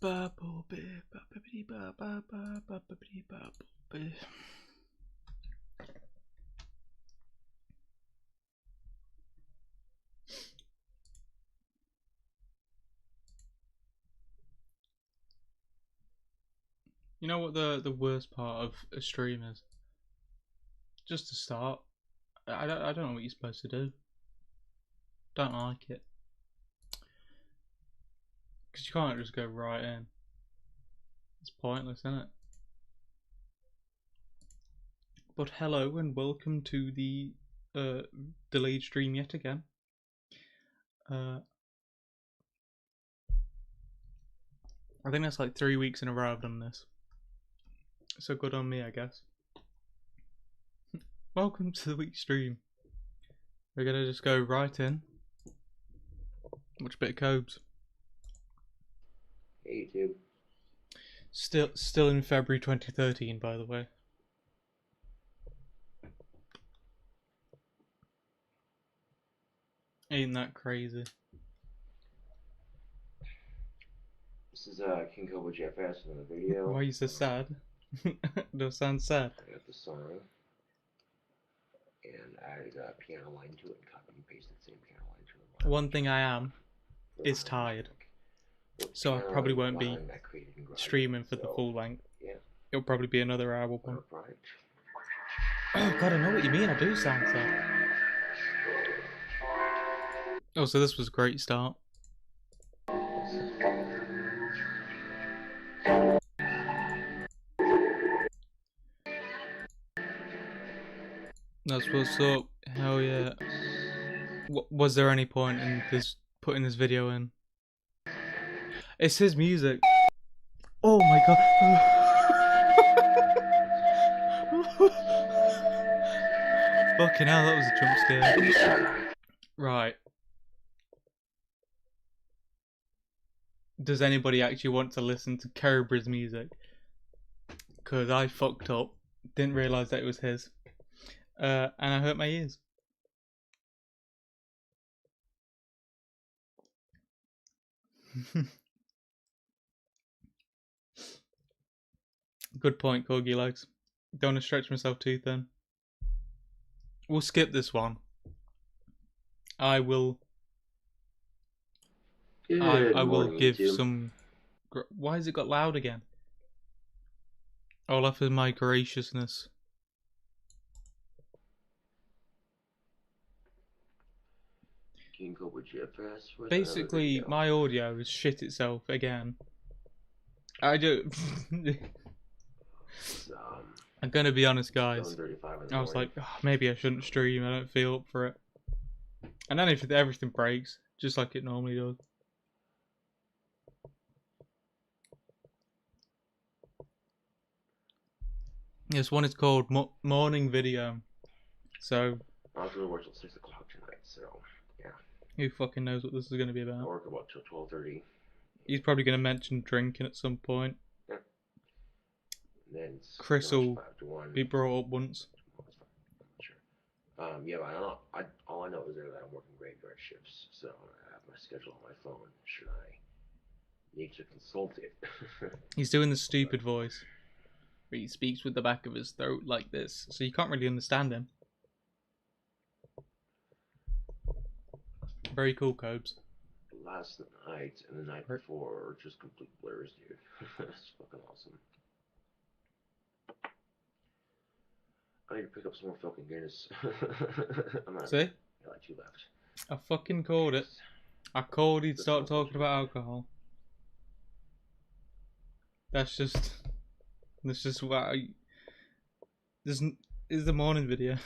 You know what the worst part of a stream is? Just to start, I don't know what you're supposed to do. Don't like it. Because you can't just go right in. It's pointless, isn't it? But hello and welcome to the delayed stream yet again. I think that's like 3 weeks in a row I've done this. So good on me, I guess. Welcome to the week stream. We're gonna just go right in. Watch a bit of Cobes. Hey YouTube. Still in February 2013, by the way. Ain't that crazy? This is KingCobraJFS in the video. Why are you so sad? Don't sound sad. I got the song and added a piano line to it and copy and pasted the same piano line to it. One thing I am is tired, so I probably won't be streaming for the full length. Yeah. It'll probably be another hour one. Oh god, I know what you mean. I do sound sad. Oh, so this was a great start. That's what's up. Hell yeah. Was there any point in this putting this video in? It's his music. Oh my god. Fucking hell, that was a jump scare. Right. Does anybody actually want to listen to Cobra's music? Because I fucked up. Didn't realise that it was his. And I hurt my ears. Good point, Corgi Legs. Don't want to stretch myself too thin. We'll skip this one. I will give YouTube. Some... Why has it got loud again? All off of my graciousness. KingCobraJFS. Basically, my audio is shit itself again. I do. I'm gonna be honest, guys. I was like, oh, maybe I shouldn't stream. I don't feel up for it. And then if everything breaks, just like it normally does. This one is called Morning Video. So. I was gonna work till 6 o'clock tonight, so yeah. Who fucking knows what this is gonna be about? I work about till 12:30. He's probably gonna mention drinking at some point. Yeah. And then Chris will be brought up once. Sure. Yeah, but I don't know. All I know is that I'm working graveyard shifts, so I have my schedule on my phone. Should I need to consult it? He's doing the stupid voice. Where he speaks with the back of his throat like this, so you can't really understand him. Very cool, Cobes. Last night and the night before are just complete blurs, dude. That's fucking awesome. I need to pick up some more fucking Guinness. See? I got like 2 left. I fucking called it. I called he'd start talking about alcohol. That's just what this is the morning video.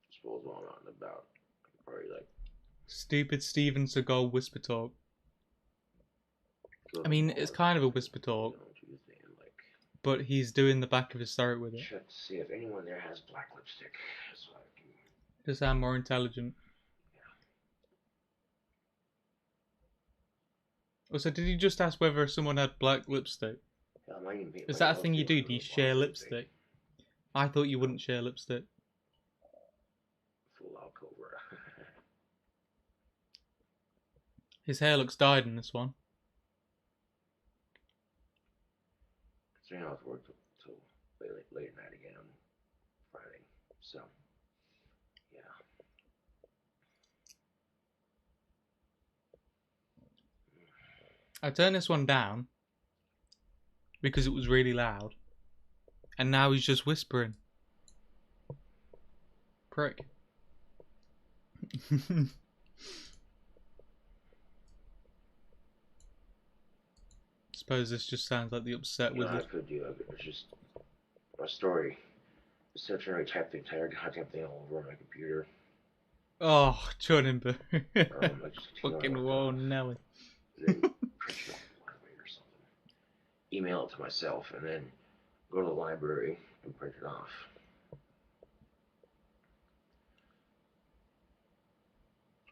Suppose while I'm out and about, I could probably like stupid Steven Seagal whisper talk. I mean, it's kind of a whisper talk, but he's doing the back of his throat with it. Check to see if anyone there has black lipstick. So I can... To sound more intelligent. Yeah. Also, did you just ask whether someone had black lipstick? Is that a thing you do? Do you share lipstick? I thought you wouldn't share lipstick. Full out Cobra. His hair looks dyed in this one. So I was working till late at night again on Friday. So, yeah. I turned this one down because it was really loud. And now he's just whispering. Prick. Suppose this just sounds like the upset You know, wizard. I could do it. It's just my story. Just trying to type the entire goddamn thing all over on my computer. Oh, Jordan. Like Fucking whoa, Nelly. Then print it off the library or something. Email it to myself and then go to the library and print it off.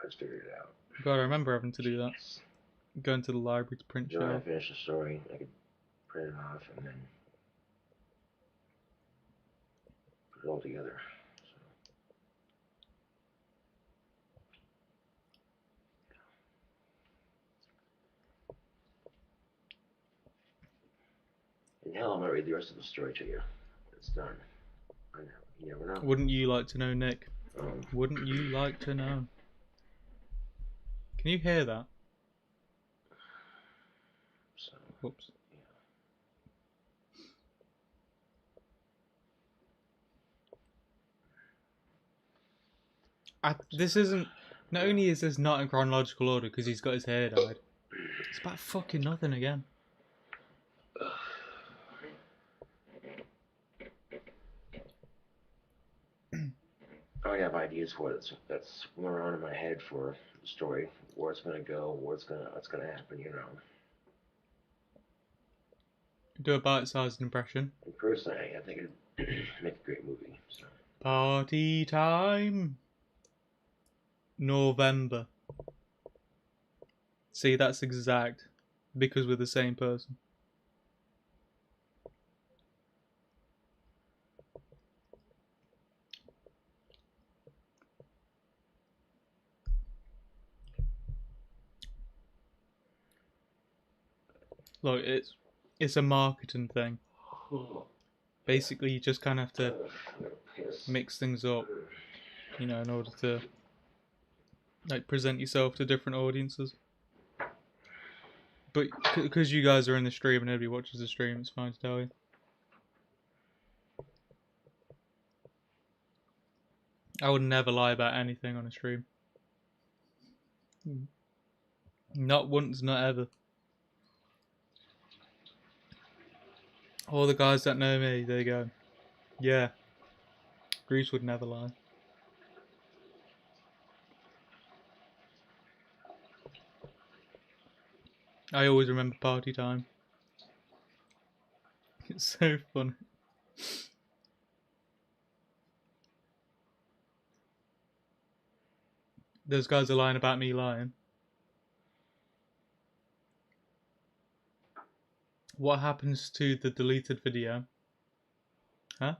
I just figured it out. God, I remember having to do that. Going to the library to print shit Then when I off. finished the story, I could print it off and then put it all together. And hell, I might read the rest of the story to you. It's done. I know. You never know. Wouldn't you like to know, Nick? Wouldn't you like to know? Can you hear that? So, Whoops. This isn't... Not only is this not in chronological order because he's got his hair dyed, it's about fucking nothing again. I already have ideas for it. That's going around in my head for the story, where it's gonna go, what's gonna happen, you know. Do a bite-sized impression. And personally, I think it'd make a great movie. So. Party time. November. See, that's exact. Because we're the same person. Look, it's a marketing thing. Basically, you just kind of have to mix things up, you know, in order to like present yourself to different audiences. But because you guys are in the stream and everybody watches the stream, it's fine to tell you. I would never lie about anything on a stream. Not once, not ever. All the guys that know me, they go, yeah, Greece would never lie. I always remember party time. It's so funny. Those guys are lying about me lying. What happens to the deleted video? Huh?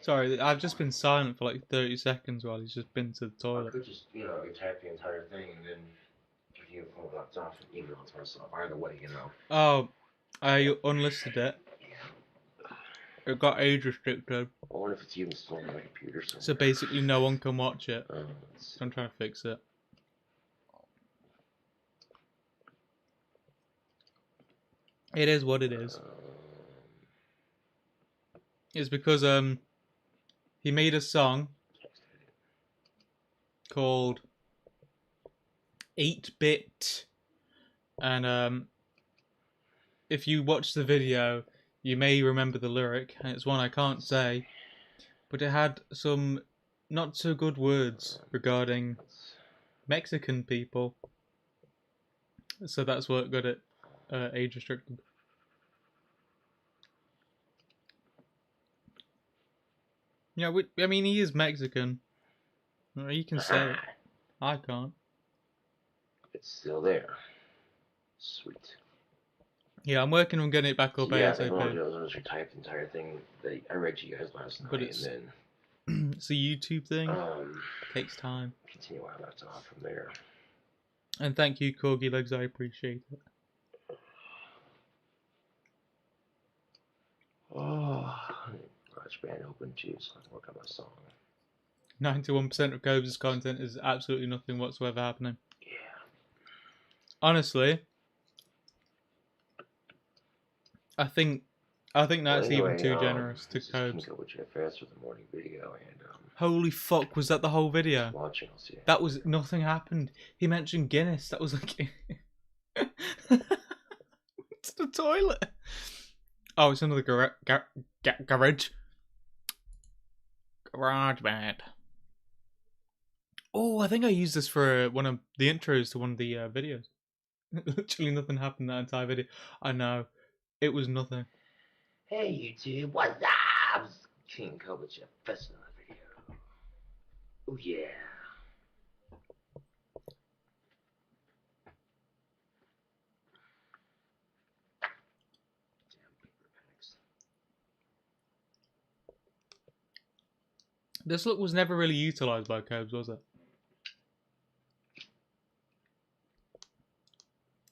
Sorry, I've just been silent for like 30 seconds while he's just been to the toilet. I could just, you know, type the entire thing and then give you a phone laptop and email it to myself. Either way, you know. Oh, I unlisted it. It got age restricted. I wonder if it's even still on my computer somewhere. So basically no one can watch it. So I'm trying to fix it. It is what it is. It's because he made a song called 8-Bit, and if you watch the video you may remember the lyric, and it's one I can't say, but it had some not so good words regarding Mexican people, so that's what got it age restricted. Yeah, I mean, he is Mexican. He can say it. I can't. It's still there. Sweet. Yeah, I'm working on getting it back So up yeah, I think what I'll ASAP. do is I'll just retype the entire thing that I read to you guys last But night, and it's then it's a YouTube thing. um, Takes time. continue where I left off from there. And thank you, Corgi Legs. I appreciate it. Oh, GarageBand open too, so I can work on my song. 91% of Cobes' content is absolutely nothing whatsoever happening. Yeah. Honestly, I think Well, that's even anyway, too generous to this is Cobes. KingCobraJFS with the morning video, and Holy fuck, was that the whole video? watching. I'll see you. That was nothing happened. He mentioned Guinness. That was like it's the toilet. Oh, it's another garage. GarageBand. Oh, I think I used this for one of the intros to one of the videos. Literally nothing happened that entire video. I know. It was nothing. Hey YouTube, what's up? KingCobraJFS in the video. Oh yeah. Damn paper packs. This look was never really utilised by Cobes, was it?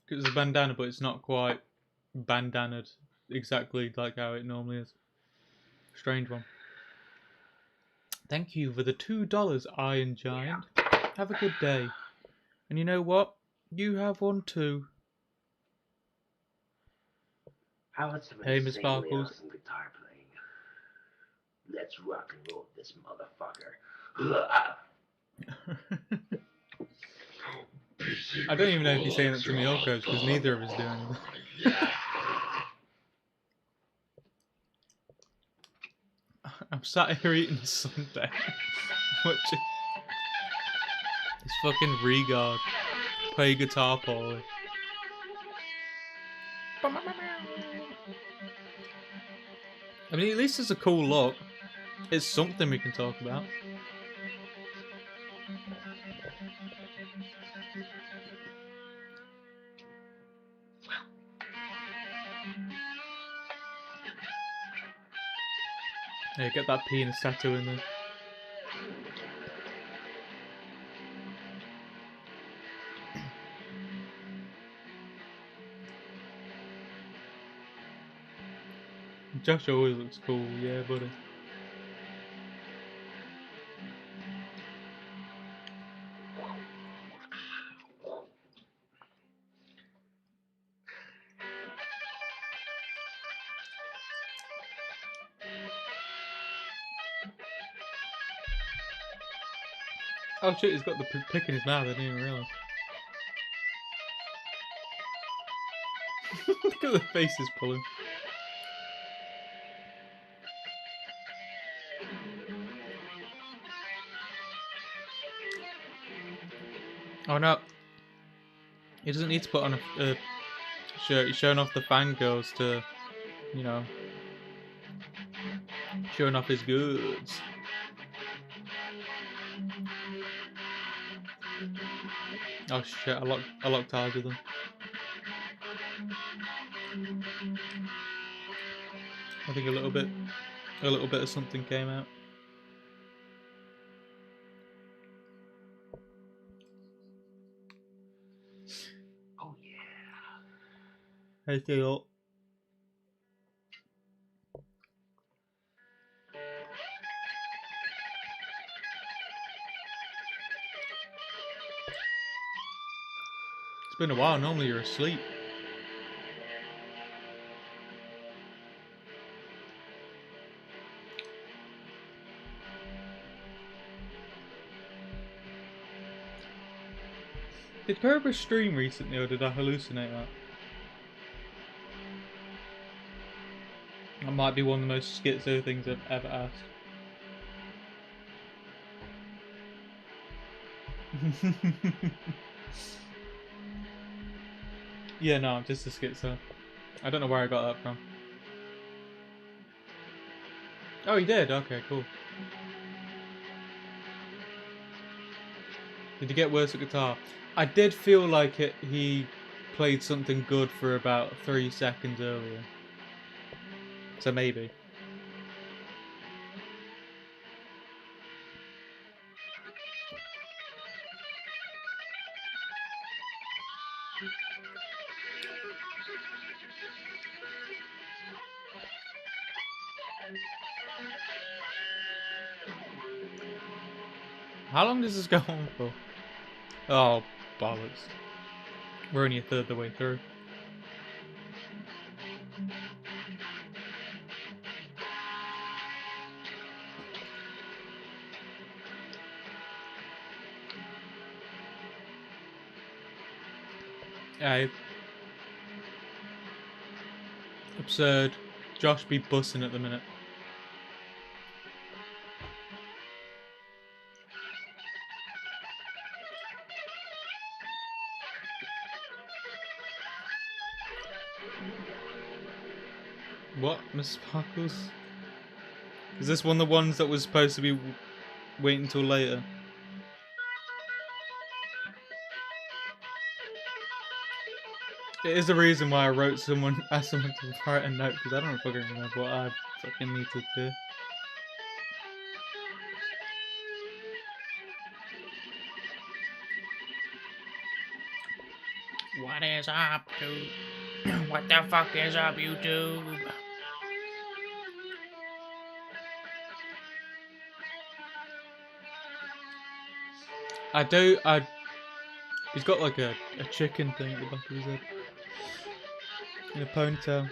It's a bandana, but it's not quite bandanaed exactly like how it normally is. Strange one. Thank you for the $2, Iron Giant. Have a good day. And you know what? You have one too. How about some Hey, Miss insanely Sparkles. awesome guitar playing? Let's rock and roll this motherfucker. I don't even know if you're saying that to me or Cobes, because neither of us do anything. I'm sat here eating a sundae. Watching this fucking Regard play guitar poorly. I mean, at least it's a cool look. It's something we can talk about. Yeah, get that penis tattoo in there. Josh always looks cool, yeah, buddy. Oh shit, he's got the pick in his mouth, I didn't even realise. Look at the face he's pulling. Oh no. He doesn't need to put on a shirt. He's showing off the fangirls to, you know, showing off his goods. Oh shit, I locked eyes with him. I think a little bit of something came out. Oh yeah. Hey Theo. It's been a while, normally you're asleep. Did Cobra stream recently or did I hallucinate that? That might be one of the most schizo things I've ever asked. Yeah, no, I'm just a schizo. I don't know where I got that from. Oh, he did? Okay, cool. Did he get worse at guitar? I did feel like he played something good for about 3 seconds earlier. So maybe. How long does this go on for? Oh, bollocks. We're only a third of the way through. Yeah, absurd. Josh be bussing at the minute. What, Miss Sparkles? Is this one of the ones that was supposed to be waiting until later? It is the reason why I asked someone to write a note, because I don't fucking remember what I fucking need to do. What is up, dude? What the fuck is up, YouTube? He's got like a chicken thing at the back of his head. In a ponytail.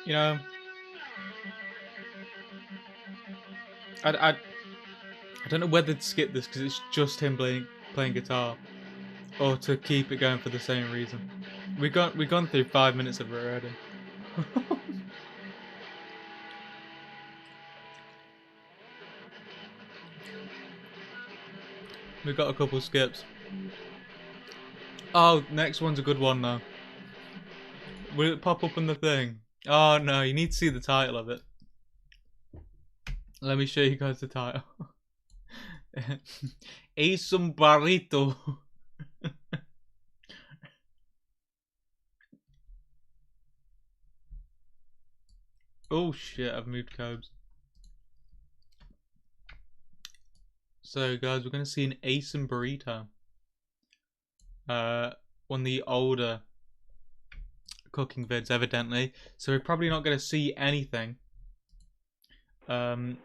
You know, I don't know whether to skip this because it's just him playing guitar, or to keep it going for the same reason. We've gone through 5 minutes of it already. We've got a couple skips. Oh, next one's a good one though. Will it pop up in the thing? Oh no, you need to see the title of it. Let me show you guys the title. Ace un burrito. Oh shit, I've moved codes. So guys, we're gonna see an Ace and burrito. One of the older cooking vids, evidently. So we're probably not gonna see anything. Because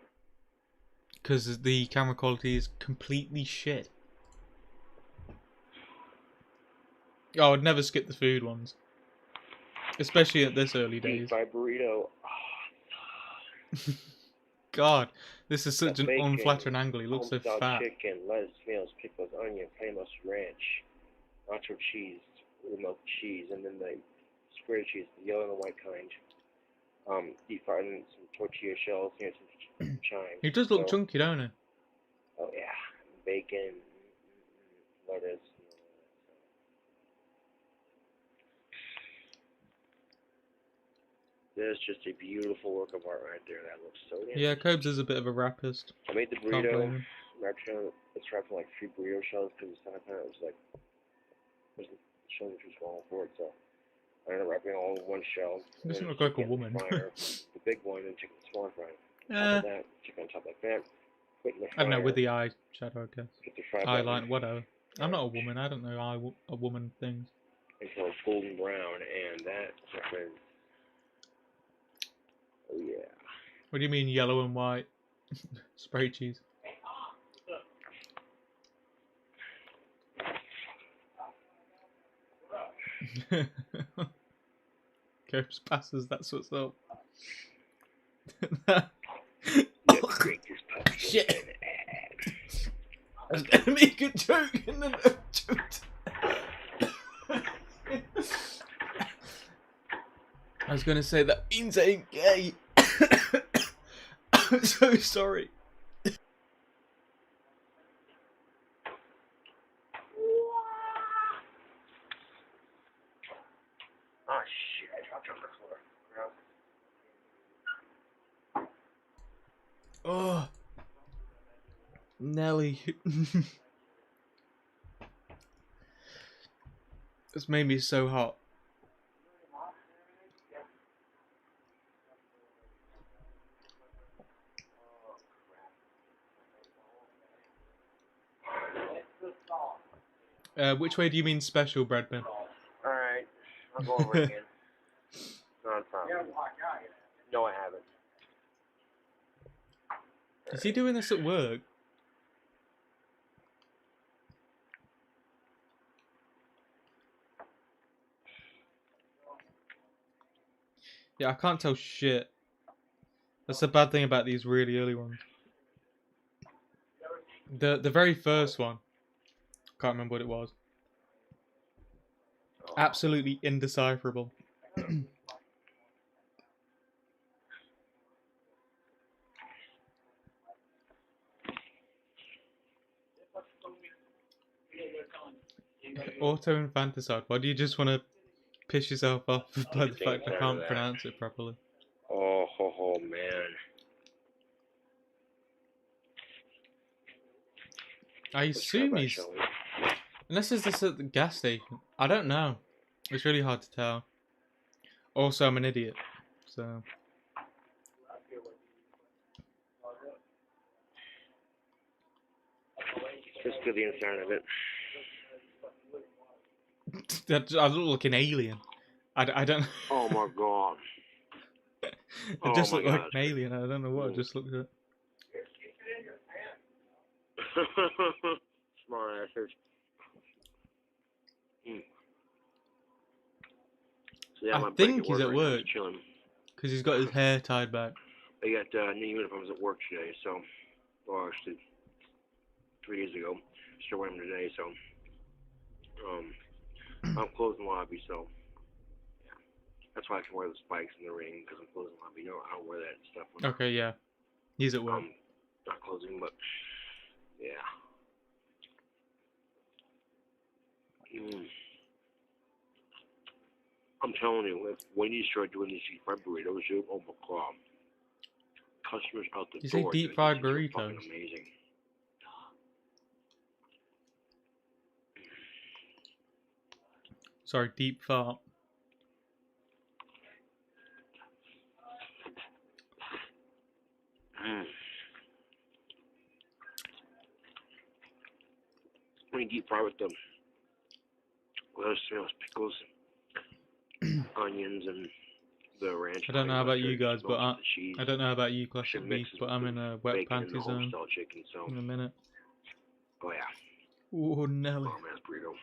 the camera quality is completely shit. Oh, I'd never skip the food ones. Especially at this early days. Deep fried burrito. God, this is such an Bacon, unflattering angle. He looks so home-style fat. chicken, lettuce, tomatoes, pickles, onion, panos, ranch, nacho cheese, with milk cheese, and then the square cheese, the yellow and the white kind. Deep fried and some tortilla shells, you know, some chives. He does look chunky, don't he? Oh yeah, bacon, lettuce. That's just a beautiful work of art right there. That looks so damn. Yeah, Cobes is a bit of a rapist. I made the burrito. It's wrapped in like 3 burrito shells because the second time it was like the shells were too small for it, so I ended up wrapping it all in one shell. He doesn't look like a woman. Fryer, the big one, and chicken smaller fry. Yeah. Top of that, chicken on top like that. Put in the fryer. I don't know, with the eye shadow, I guess. Get the fry Eyeline, whatever. I'm not a woman. I don't know a woman things. Until it's golden brown, and that happens. Oh yeah. What do you mean yellow and white? Spray cheese. Cobes passes, that's what's up. Let's break this puppy. Shit. I was gonna make a joke and then I joked. I was gonna say that means I ain't gay. I'm so sorry. Oh shit, I dropped it on the floor. Oh. Nelly. It's made me so hot. Which way do you mean special, Breadman? Alright, I'll go over it again. Not a problem. No, I haven't. Is he doing this at work? Yeah, I can't tell shit. That's the bad thing about these really early ones. The very first one, can't remember what it was. Absolutely indecipherable. Auto infanticide. Why do you just want to piss yourself off by the fact I can't pronounce it properly? Oh, man. I assume he's... Unless it's this at the gas station. I don't know. It's really hard to tell. Also, I'm an idiot. So... Just to the inside of it. I look like an alien. I don't... Oh my god. I just look like an alien. I don't know what I just looked at. Smart asses. So yeah, I think he's at work. Because he's got his hair tied back. They got new uniforms at work today, so... Well, actually, 3 days ago. Still wearing them today, so... I'm closing the lobby, so... Yeah. That's why I can wear the spikes in the ring, because I'm closing the lobby. No, I don't wear that stuff when Okay, yeah. He's at work. Not closing, but... Yeah. I'm telling you, when you start doing these deep fried burritos, oh my god. Customers out the door. You say deep fried burritos? Fucking amazing. Sorry, deep fart. When you deep fry with them, lettuce, pickles, onions, and the ranch. I don't know about you guys, but I don't know about you, classic beef, but I'm in a wet panty zone chicken, so. in a minute. Oh yeah. Oh, Nelly. Oh man, burrito.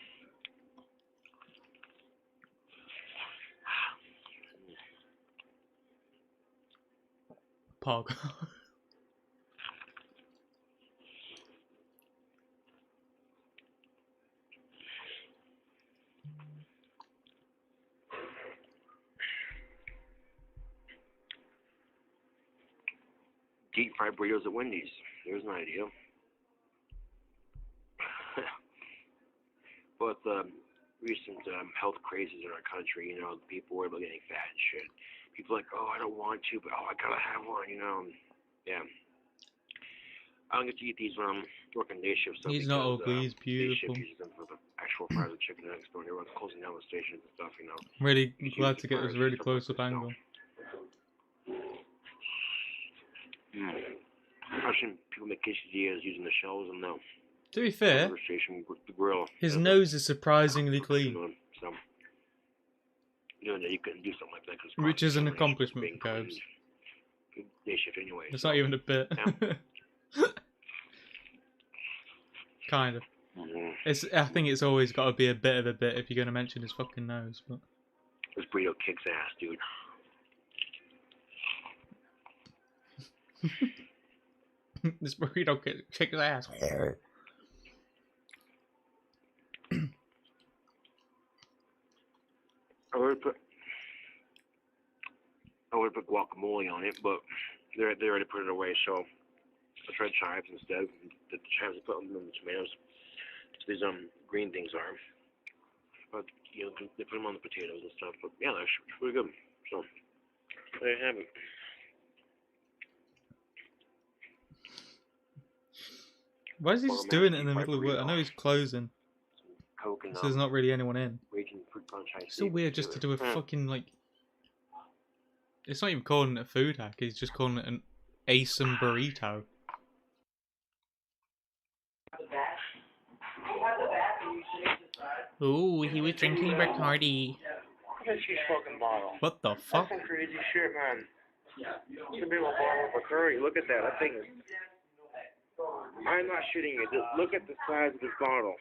Pog. Deep fried burritos at Wendy's. There's an idea. But the recent health crazes in our country, you know, people worry about getting fat and shit. People are like, oh, I don't want to, but oh, I gotta have one, you know. Yeah. I don't get to eat these when I'm working day shifts. He's not ugly, he's beautiful. Day shift uses them for the actual fries and chicken next door, and everyone's closing down the stations and stuff, you know. Really glad to get this really close-up angle. I've seen people make quesadillas using the shells and the To be fair, the grill. his nose is surprisingly clean. So, you know, you couldn't do something like that. Which is an accomplishment for Cobes. Day shift anyway. It's not even a bit. Yeah. Kind of. I think it's always got to be a bit of a bit if you're going to mention his fucking nose. But this burrito kicks ass, dude. This burrito kicks ass. I would put guacamole on it, but they already put it away, so I tried chives instead. The chives I put on the tomatoes. So these green things are, but you know they put them on the potatoes and stuff. But yeah, they're pretty good. So there you have it. Why is he or just mashed doing it in beef the fried middle of work? I burrito, know he's closing, Coke and so there's not really anyone in. Raging fruit punch iced It's so tea weird to just to it. do a fucking, like... It's not even calling it a food hack, he's just calling it an awesome burrito. Ooh, he was drinking Bacardi. Look at this fucking bottle. What the That's fuck? some crazy shit, man. It's a big old bottle of Bacardi. Look at that. That thing is... I'm not shitting you. Just look at the size of this bottle.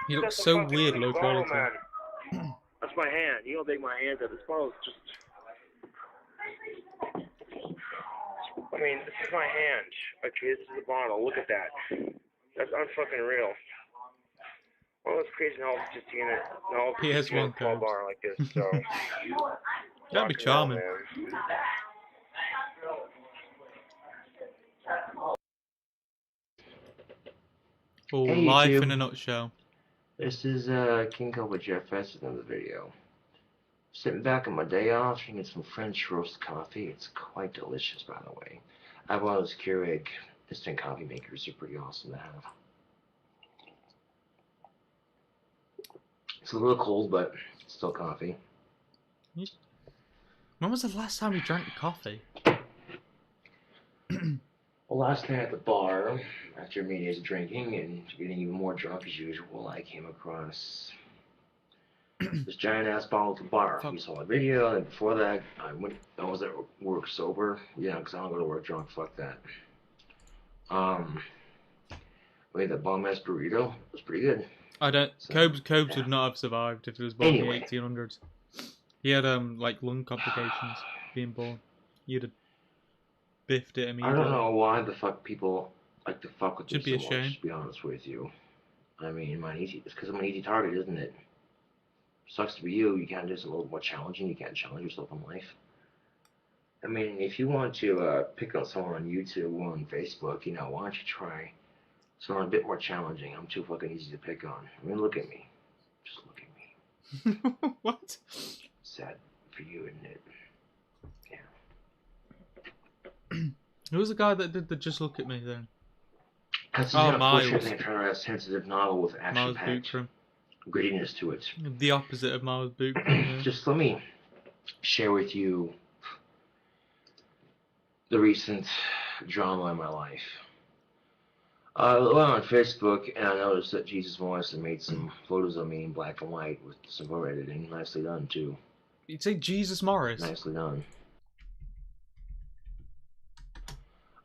He looks That's a so fucking weird big low bottle, quality. man. That's my hand. You don't take my hand out. This bottle's just... I mean, this is my hand. Okay, this is the bottle. Look at that. That's unfucking real. Well, it's crazy how it's just in a PS1 small codes. bar like this, so... That'd be charming. Oh, Hey, life YouTube. in a nutshell. This is KingCobraJFS with another video. Sitting back on my day off, drinking some French roast coffee. It's quite delicious, by the way. I have one of those Keurig instant coffee makers. They're pretty awesome to have. It's a little cold, but it's still coffee. When was the last time you drank coffee? Well, last night at the bar, after many days of drinking and getting even more drunk as usual, I came across this giant ass bottle at the bar. Fuck. You saw a video, and before that, I was at work sober. Yeah, because I don't go to work drunk. Fuck that. We had that bomb ass burrito. It was pretty good. I don't. So, Cobes yeah. would not have survived if it was born Anyway. in the 1800s. He had like lung complications being born. You'd have biffed it I immediately. don't know why the fuck people like to fuck with Should me be so a shame. much, to be honest with you. I mean, it's because I'm an easy target, isn't it? Sucks to be you. You can't do something a little more challenging. You can't challenge yourself in life. I mean, if you want to pick on someone on YouTube or on Facebook, you know, why don't you try someone a bit more challenging? I'm too fucking easy to pick on. I mean, look at me. Just look at me. What? Sad for you, isn't it? Yeah. Who was the guy that did the Just Look at Me thing? That's Oh, the unfortunate Miles. thing of trying to write a sensitive novel with Miles action-packed Bookram. grittiness to it. The opposite of Miles Bookram. Yeah. Just let me share with you the recent drama in my life. I went on Facebook and I noticed that Jesus Morris had made some photos of me in black and white with some photo editing. Nicely done, too. You'd say Jesus Morris. Nicely done.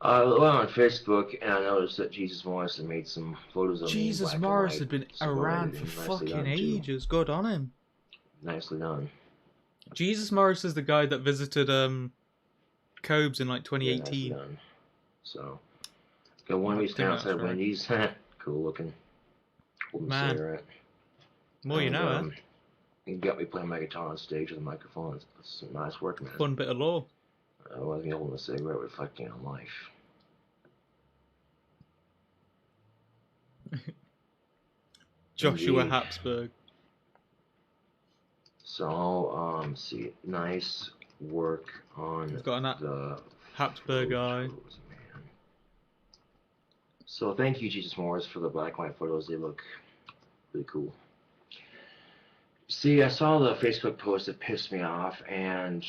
I went on Facebook and I noticed that Jesus Morris had made some photos of me in Jesus black Morris and had white been with some photo around for editing. Nicely fucking done, too. ages. Good on him. Nicely done. Jesus Morris is the guy that visited Cobes in like Yeah, nicely 2018. done. So, got one of I me think standing that's outside right. Wendy's. Cool looking. Holding a Man. cigarette. More you And, know, eh? He got me playing my guitar on stage with a microphone. It's some nice work, man. Fun bit of law. I wasn't holding a cigarette, reflecting on life. Joshua Indeed. Habsburg. So, see, nice work on He's got an the Habsburg eye. photos, man. So, thank you, Jesus Morris, for the black and white photos. They look really cool. See, I saw the Facebook post that pissed me off, and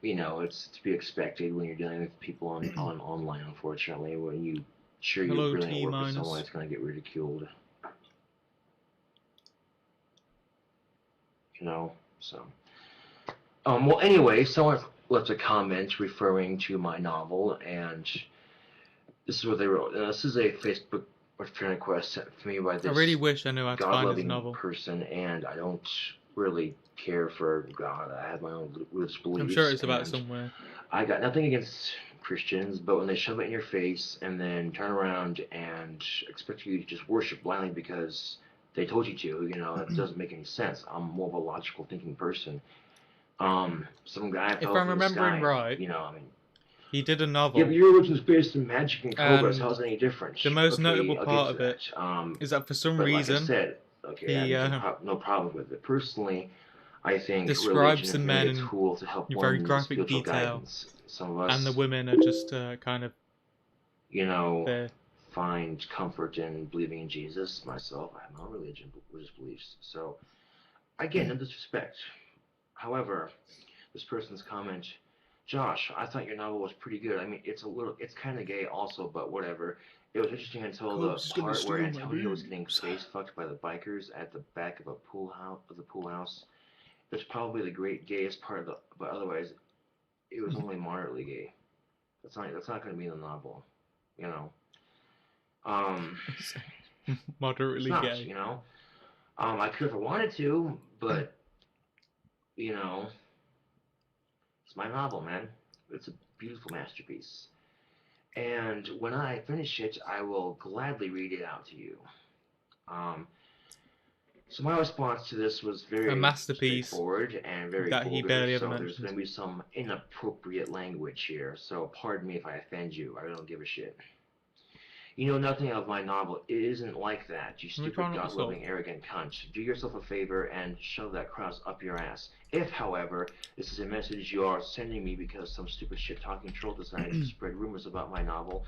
you know, it's to be expected when you're dealing with people on online. Unfortunately, when you share your Hello, brilliant T work with minus. someone, it's going to get ridiculed. You know, so. Well, anyway, someone left a comment referring to my novel, and this is what they wrote. This is a Facebook friend request sent to me by I this really wish I knew how to find his God-loving novel. person, and I don't really care for God. I have my own religious beliefs. I'm sure it's about and somewhere. I got nothing against Christians, but when they shove it in your face and then turn around and expect you to just worship blindly because they told you to, you know, that doesn't make any sense. I'm more of a logical thinking person. Some guy If fell I'm from the remembering sky, right, you know, I mean, he did a yeah, novel. but your religion's based in magic and cobras. And How's that any different? the most Okay, notable I'll part get of to it that. is that for some But like I reason said, okay, he I have no problem with it. Personally, I think describes the religion is men a tool to help in one very in graphic spiritual detail, guidance. Some of us, and the women are just kind of Fair. find comfort in believing in Jesus myself. I have my own religious beliefs. So, again, no disrespect. However, this person's comment, Josh, I thought your novel was pretty good. I mean, it's kind of gay also, but whatever. It was interesting until the part where Antonio was getting face fucked by the bikers at the back of a pool house. It's probably the great gayest part of the, but otherwise, it was only moderately gay. That's not going to be in the novel, you know. Moderately It's not, gay. you know. I could if I wanted to, but you know, it's my novel, man. It's a beautiful masterpiece. And when I finish it, I will gladly read it out to you. So my response to this was very A masterpiece straightforward and very that he vulgar. barely ever So there's mentions. going to be some inappropriate language here. So pardon me if I offend you. I don't give a shit. You know nothing of my novel. It isn't like that, you stupid, God-loving, arrogant cunt. Do yourself a favor and shove that cross up your ass. If, however, this is a message you are sending me because some stupid shit-talking troll decided to spread rumors about my novel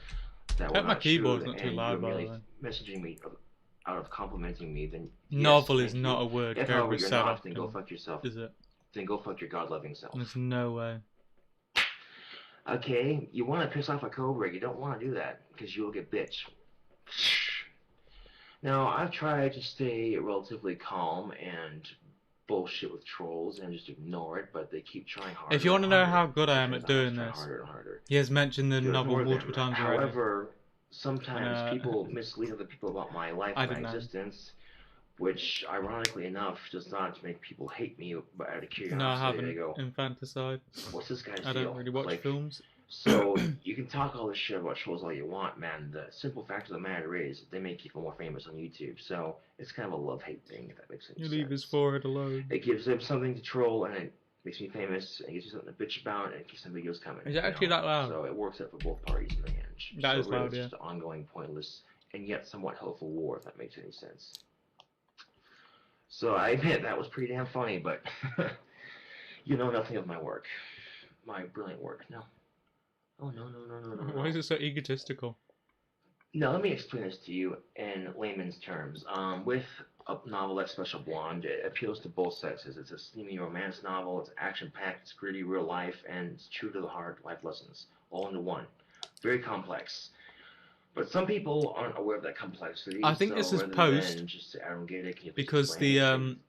that were Hope my not keyboard's true, not too and loud, you're by the merely way. messaging me out of complimenting me, then yes, Novel is thank not you. a word If, however, Cobra you're said not, then go often, fuck yourself. is it? Then go fuck your God-loving self. There's no way. Okay, you want to piss off a Cobra, you don't want to do that, because you will get bitch. Now, I've tried to stay relatively calm and bullshit with trolls and just ignore it, but they keep trying harder. If you want to and know harder. how good I They am try at doing try this, harder and harder he has mentioned the to novel ignore multiple them. times already. However, sometimes people mislead other people about my life I and my didn't know. existence, which, ironically enough, does not make people hate me, but out of curiosity, No, I they haven't. go, Infanticide. what's this guy's I deal? don't really watch Like, films. so, you can talk all this shit about trolls all you want, man. The simple fact of the matter is, they make people more famous on YouTube. So, it's kind of a love-hate thing, if that makes any You sense. leave his forehead alone. It gives them something to troll, and it makes me famous, and it gives me something to bitch about, and it keeps some videos coming. Is it actually that loud? So, it works out for both parties in the end. That so is really, loud, it's yeah. just an ongoing, pointless, and yet somewhat helpful war, if that makes any sense. So, I admit, that was pretty damn funny, but you know nothing of my work. My brilliant work. No. Oh, no. Why is it so egotistical? Now, let me explain this to you in layman's terms. With a novel like Special Blonde, it appeals to both sexes. It's a steamy romance novel, it's action-packed, it's gritty, real life, and it's true to the heart life lessons, all into one. Very complex. But some people aren't aware of that complexity. I think so this is rather post than just say, I don't get it, can you please because explain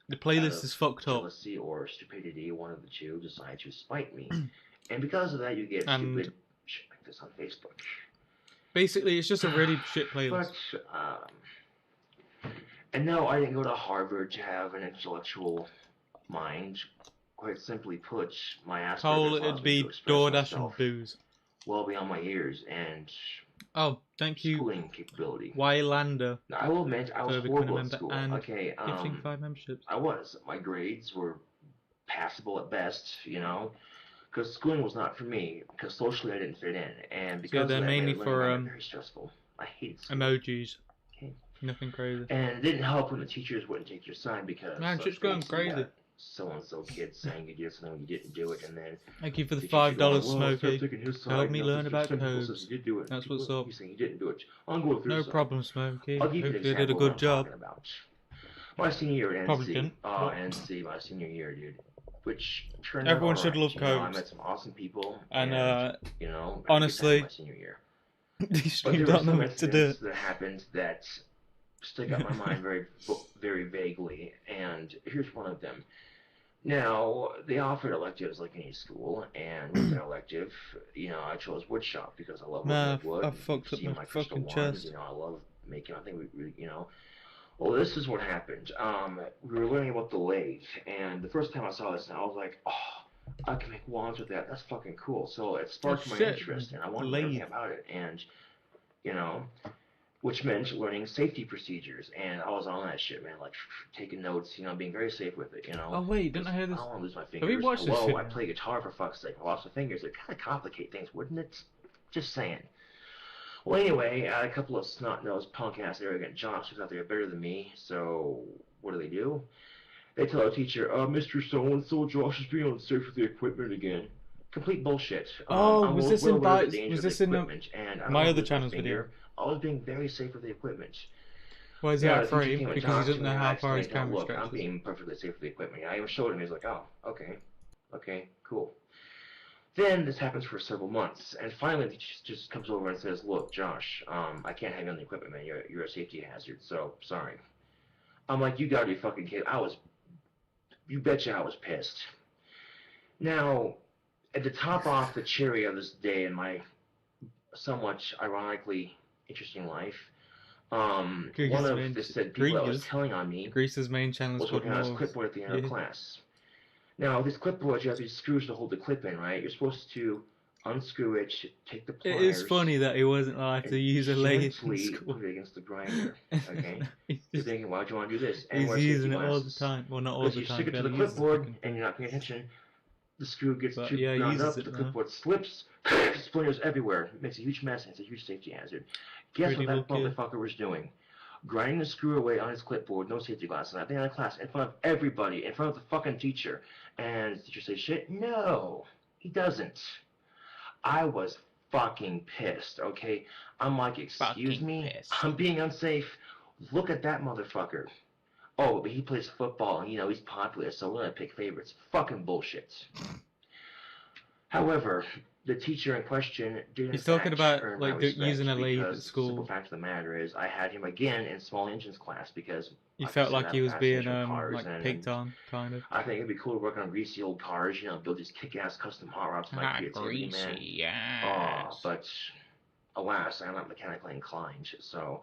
the playlist is fucked up. jealousy or stupidity, one of the two decide to spite me. And because of that, you get And stupid shit like this on Facebook. basically, it's just a really shit playlist. But, and no, I didn't go to Harvard to have an intellectual mind. Quite simply put, my Asperger's Cole, allows it'd me be to express DoorDash and myself booze. well beyond my years and Oh, thank you, schooling capability. Wylander, Now, I will admit, I was for becoming a horrible at member school. and Okay, gifting 5 memberships. I was. My grades were passable at best, you know, because schooling was not for me, because socially I didn't fit in, and because of they're that, mainly my for learning very stressful. I hated school. Emojis. Okay. Nothing crazy. And it didn't help when the teachers wouldn't take your side because Man, shit's going crazy. So-and-so kid saying you did something when you didn't do it, and then Thank you for the the teacher going, $5, well, Smokey. taking his side, Help me now learn Mr. about Central says codes. you did do it. That's what's up. He's saying you didn't do it. I'm going through No this. problem, Smokey. I'll give you an Hopefully I example did a of good what I'm job. talking about. My senior year at Probably NC. didn't. NC, my senior year, dude. Which turned Everyone out should love alright. You know, I codes. met some awesome people. And, you know, honestly, my senior year. these But streams there were don't know some what to do. incidents that happened that stick out my mind very vaguely, and here's one of them. Now, they offered electives like any school, and with an elective, you know, I chose woodshop because I love working with wood. I fucked up seeing my crystal fucking wands, chest. you know, I love making, I think we you know. Well, this is what happened. We were learning about the lathe, and the first time I saw this, I was like, oh, I can make wands with that. That's fucking cool. So it sparked my interest, and I wanted to learn everything about it. And, you know, which meant learning safety procedures. And I was on that shit, man, like taking notes, you know, being very safe with it, you know. Oh wait, didn't I hear this? I don't want to lose my fingers. Have we watched this Hello, video? I play guitar for fuck's sake. I lost my fingers. It kind of complicate things, wouldn't it? Just saying. Well, anyway, a couple of snot-nosed, punk-ass, arrogant jocks who thought they were better than me, so what do? They tell a teacher, Mr. So-and-so, Josh is being unsafe with the equipment again. Complete bullshit. Oh, I'm was well this well in aware of the Bites? danger Was of the this in equipment, and I don't my know other who's channel's listening video? here. I was being very safe with the equipment. Why is he Yeah, out the of teacher frame? came and Because he talked to doesn't me, know and I how far his explained to him, camera look, I'm stretches. being perfectly safe with the equipment. I even showed him. He's like, oh, okay, cool. Then this happens for several months, and finally the teacher just comes over and says, look, Josh, I can't have you on the equipment, man. You're a safety hazard, so sorry. I'm like, you gotta be fucking kidding. You betcha I was pissed. Now, at the top off the cherry of this day in my somewhat ironically interesting life, one of the said people that was telling on me Greece's main channel is was called working on his Morgs. clipboard at the end of Yeah. class. Now, these clipboards, you have these screws to hold the clip in, right? You're supposed to unscrew it, take the It pliers. is funny that he wasn't allowed to and use a lathe in gently school. put it against the grinder, okay? You're He's thinking, why'd you want to do this? And he's wear safety using it all the glasses. time. Well, not all Because the you time. stick it to the barely uses clipboard fucking and thing. you're not paying attention, the screw gets But too yeah, he ground uses up, it the now. clipboard slips, splinters everywhere, it makes a huge mess, and it's a huge safety hazard. Guess Pretty what that cool kid. motherfucker was doing? Grinding the screw away on his clipboard, no safety glasses, at the end of class, in front of everybody, in front of the fucking teacher. And the teacher says, shit, no, he doesn't. I was fucking pissed, okay? I'm like, excuse Fucking me? pissed. I'm being unsafe. Look at that motherfucker. Oh, but he plays football, and, he's popular, so we're gonna pick favorites. Fucking bullshit. However, the teacher in question did He's in talking fact about, earn like, my respect, using a lathe at because the school. simple fact of the matter is I had him again in small engines class because You like I felt said, like I he have a was being fascination with cars, like picked on, kind of. I think it'd be cool to work on greasy old cars, build these kick-ass custom hot rods for my creativity, man. Greasy, yes. But alas, I'm not mechanically inclined, so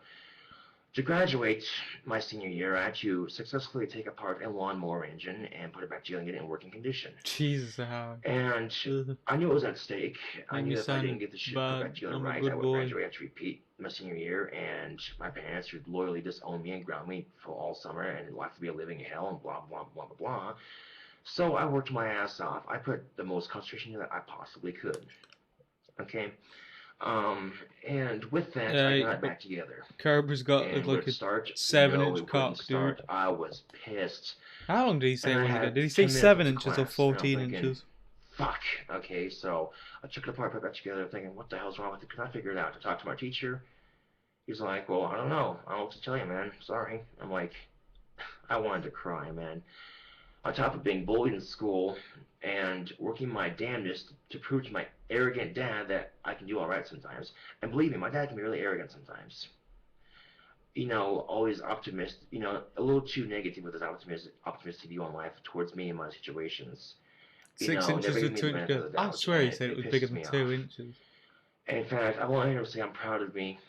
to graduate my senior year, I had to successfully take apart a lawnmower engine and put it back together and get it in working condition. Jesus, how? And Ugh. I knew it was at stake. I Made me knew if I didn't sound get the shit bad. put back together I'm a right, good I would boy. graduate, have to repeat my senior year, and my parents would loyally disown me and ground me for all summer, and it'd have to be a living hell, and blah, blah, blah, blah, blah. So I worked my ass off. I put the most concentration that I possibly could. Okay? And with that, I got it back together. Cobra's got And like would it start? a 7-inch No, it wouldn't cock, start. dude. I was pissed. How long did he say And I when he had got? Did he 10 say minutes 7 of inches or class, and I'm 14 thinking, inches? Fuck. Okay, so I took it apart, put it back together, thinking, what the hell's wrong with it? Can I figure it out? To talk to my teacher. He's like, well, I don't know. I don't know what to tell you, man. Sorry. I'm like, I wanted to cry, man. On top of being bullied in school and working my damnedest to prove to my arrogant dad that I can do all right sometimes. And believe me, my dad can be really arrogant sometimes. Always optimist, a little too negative with his optimistic view on life towards me and my situations. 6 inches with 2 inches. I swear he said it was bigger than 2 inches. And in fact, I want him to say I'm proud of me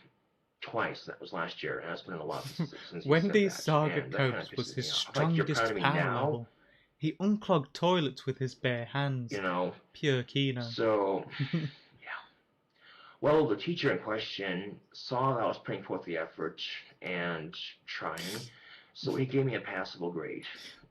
twice. That was last year, and that's been a lot since he said Wendy's that. Saga And that kinda Copes was pisses his me off. I'm like, you're strongest proud of me power now? level. He unclogged toilets with his bare hands. Pure Keno. So, yeah. Well, the teacher in question saw that I was putting forth the effort and trying, so he gave me a passable grade.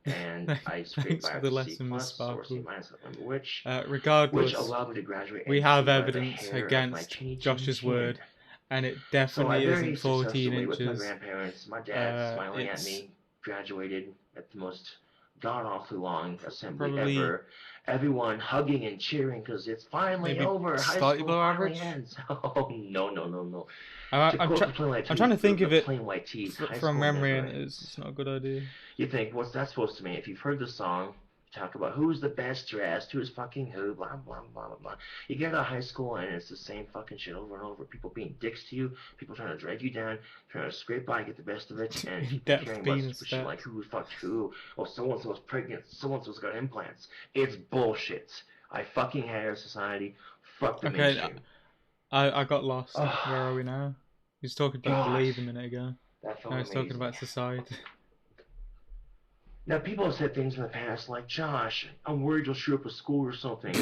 And I scraped by the a C lesson, Miss plus or C Sparkle. minus, I don't remember which Regardless, allowed me to graduate. we and have keep by the evidence hair of my against chinny, Josh's chinny word, chin. and it So I definitely very isn't 14 successfully, with my inches. grandparents, my dad smiling at It's me, graduated at the most god-awfully long assembly probably ever. Everyone hugging and cheering because it's finally maybe over. High slightly school below finally average. ends. Oh, no. I'm trying to think of it Plain White Tees, high from school memory, never and ends. it's not a good idea. You think, what's that supposed to mean? If you've heard the song, talk about who's the best dressed, who's fucking who, blah, blah, blah, blah, blah. You get out of high school and it's the same fucking shit over and over. People being dicks to you, people trying to drag you down, trying to scrape by and get the best of it, and Depth caring being about shit like who fucked who, oh, so-and-so's pregnant, so-and-so's got implants. It's bullshit. I fucking hate our society. Fuck the mainstream. I got lost. Where are we now? He was talking about the leave a minute ago. Now he's talking about society. Now, people have said things in the past like, Josh, I'm worried you'll shoot up a school or something.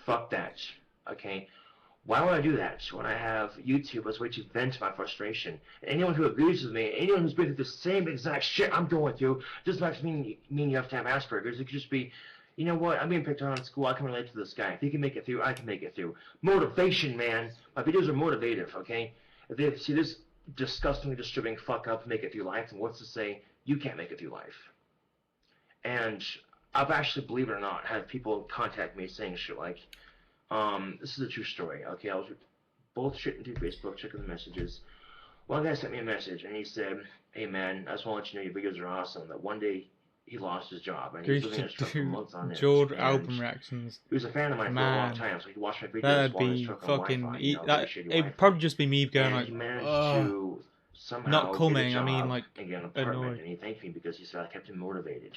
Fuck that, okay? Why would I do that when I have YouTube as a way to vent my frustration? Anyone who agrees with me, anyone who's been through the same exact shit I'm going through, doesn't actually mean you have to have Asperger's. It could just be, you know what, I'm being picked on in school, I can relate to this guy. If he can make it through, I can make it through. Motivation, man. My videos are motivative, okay? If they see this disgustingly disturbing fuck up make it through life, then what's to say you can't make it through life? And I've actually, believe it or not, had people contact me saying shit like, this is a true story. Okay, I was both shitting through Facebook, checking the messages. One guy sent me a message, and he said, hey man, I just want to let you know your videos are awesome. That one day he lost his job, and he You was living in should his truck for do months on end. George And album reactions. he was a fan of mine for a long Man, time, so he'd watch my videos that'd while in his be truck on fucking. Wi-Fi, you know, very That shitty it'd Wi-Fi. probably just be me going And like, he managed ugh, to somehow not coming. get a I mean, job like, and get an apartment, annoyed. and he thanked me because he said I kept him motivated.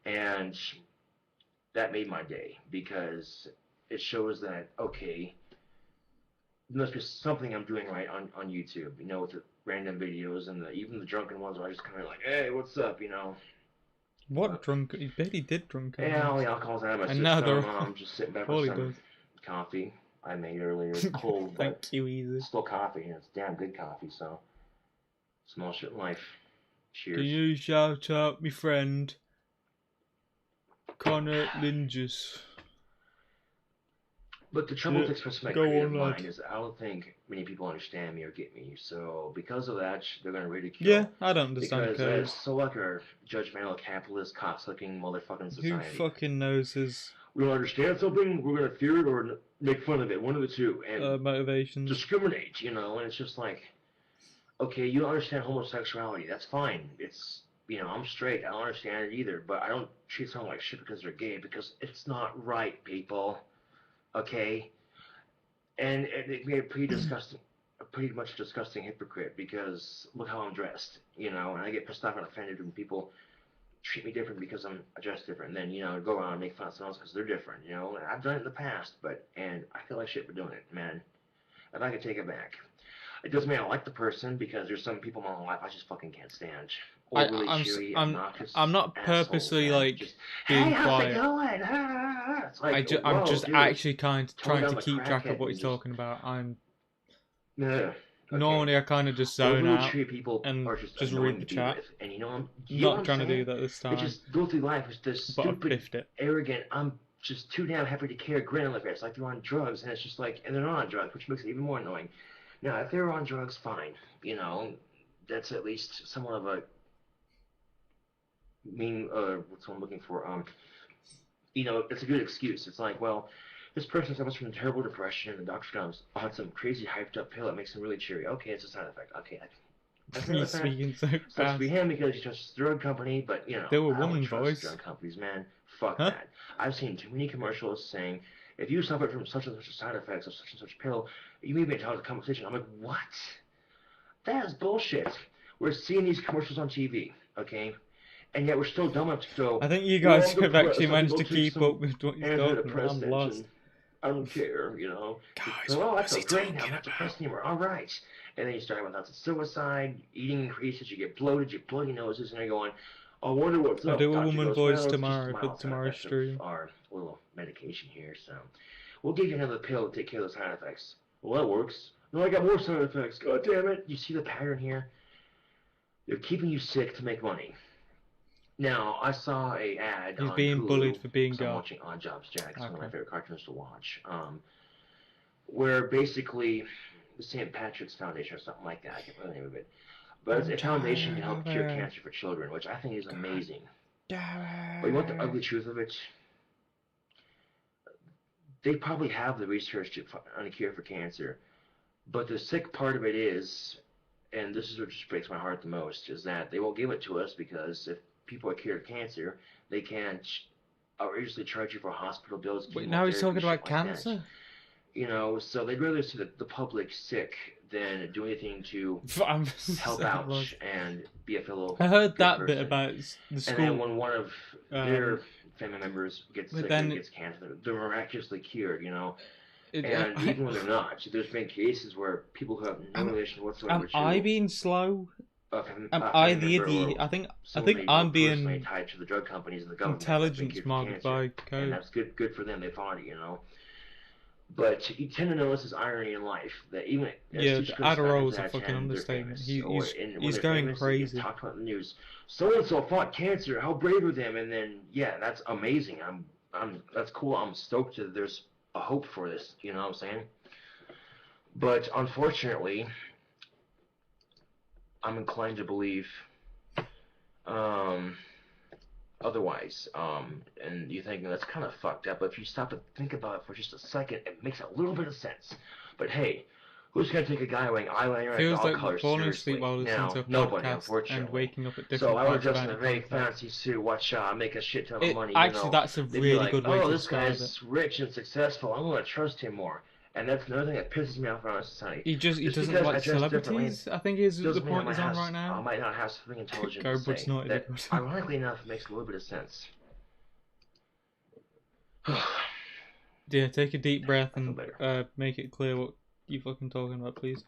And that made my day because it shows that, okay, there must be something I'm doing right on YouTube, you know, with the random videos and even the drunken ones where I just kind of like, hey, what's up, you know. What drunk? He barely did drunk. Yeah, all the alcohol's out of my And now system. they're I'm just sitting back all with he some does. coffee I made earlier. It's cold, Thank but you, Easy. it's still coffee, and it's damn good coffee, so small shit in life. Cheers. Can you shout out me friend Connor Linges? But the trouble Yeah, with expressing my go creative on, lad. mind is I don't think many people understand me or get me. So because of that, they're going to ridicule. Yeah, I don't understand because codes. it's so like a judgmental, capitalist, cock-sucking motherfucking Who society. fucking knows his We don't understand something, we're going to fear it or make fun of it. One of the two. And motivations? discriminate, you know, and it's just like, okay, you don't understand homosexuality. That's fine. It's, you know, I'm straight. I don't understand it either. But I don't treat someone like shit because they're gay because it's not right, people. Okay? And it made a pretty disgusting, a pretty much disgusting hypocrite because look how I'm dressed, you know, and I get pissed off and offended when people treat me different because I'm dressed different. And then, you know, go around and make fun of someone else because they're different, you know. And I've done it in the past, and I feel like shit for doing it, man. If I could take it back. It doesn't mean I like the person because there's some people in my life I just fucking can't stand. Overly cheery, obnoxious I'm not assholes, purposely man. like just, being hey, how's quiet. it going? It's like, I'm just dude, actually kind of tone trying to down the keep track crackhead of what and he's just- talking about. I'm okay. normally I kind of just zone Overly out cheery people and are just just annoying read the to be chat. with. And you know, you know what not I'm trying to saying? do that this They time. just go through life with this But I stupid, biffed it. arrogant, I'm just too damn happy to care grin on their face like they're on drugs, and it's just like, and they're not on drugs, which makes it even more annoying. Now, if they're on drugs, fine. You know, that's at least somewhat of a what's what I'm looking for? You know, it's a good excuse. It's like, well, this person suffers from terrible depression, and the doctor comes on some crazy hyped up pill that makes him really cheery. Okay, it's a side effect. Okay, that's not He's bad. speaking so Sucks fast. for him because he trusts the drug company, but you know, They were I don't woman trust voice. drug companies, man. Fuck Huh? that. I've seen too many commercials saying, if you suffer from such and such side effects of such and such pill, you may be entitled to compensation. I'm like, what? That is bullshit. We're seeing these commercials on TV, okay? And yet we're still dumb enough to go, I think you well, guys I'm have depressed. actually Some managed people to take keep some up with what he's talking about. I'm antidepressants lost. and I don't care, you know. Guys, So, oh, what I was he feel great talking now. I'm not about? depressed anymore. All right. And then you start with thoughts of suicide, eating increases, you get bloated, you get bloody noses, and you're going, I wonder what's I'll up. do a Doctor woman goes, voice well, it's just tomorrow a for mild side tomorrow's effect of stream. our little medication here, so we'll give you another pill to take care of the side effects. Well, that works. No, I got more side effects. God damn it. You see the pattern here? They're keeping you sick to make money. Now, I saw a ad He's on being Hulu, bullied for being so I'm gay. watching Odd Jobs Jack. It's one of my Okay. favorite cartoons to watch. Where basically the St. Patrick's Foundation or something like that, I can't remember the name of it, but it's a foundation to help cure cancer for children, which I think is amazing. But you want the ugly truth of it? They probably have the research on a cure for cancer, but the sick part of it is, and this is what just breaks my heart the most, is that they won't give it to us because if people are cured of cancer, they can't outrageously charge you for hospital bills. Wait, now he's talking chemotherapy, about shit like that. cancer? You know, so they'd rather see the public sick than do anything to I'm help so out lost. and be a fellow I heard good that person. bit about the school. And then when one of their family members gets but sick then and gets cancer, they're miraculously cured, you know. it, And even when they're not, there's been cases where people who have no relation whatsoever am I being slow? Am I the idiot? I think I'm being tied to the drug companies and the government. intelligence marked by and code. that's good for them. They fought it, you know. But you tend to notice this irony in life that even Yeah, the Adderall is a fucking understatement. He's going crazy. Talked about in the news. So and so fought cancer. How brave are them? And then yeah, that's amazing. That's cool. I'm stoked that there's a hope for this. You know what I'm saying? But unfortunately, I'm inclined to believe otherwise. And you think that's kind of fucked up, but if you stop to think about it for just a second, it makes a little bit of sense. But hey, who's gonna take a guy wearing eyeliner and Feels dog like colors falling seriously? asleep while listening to a Nobody, podcast unfortunately. and waking up at So different I would parts of dress in a very context. fancy suit, watch make a shit ton of It money. actually, that's a They'd be really like, good way oh, to this describe it. guy's rich and successful. I'm gonna trust him more. And that's another thing that pisses me off around society. He Just doesn't because I like dress celebrities. I think is the doesn't mean point he's on right I now. might not have something intelligent to Cobra say. snorted That, because- ironically enough, makes a little bit of sense. Yeah, take a deep breath I feel and better. make it clear what you fucking talking about, please.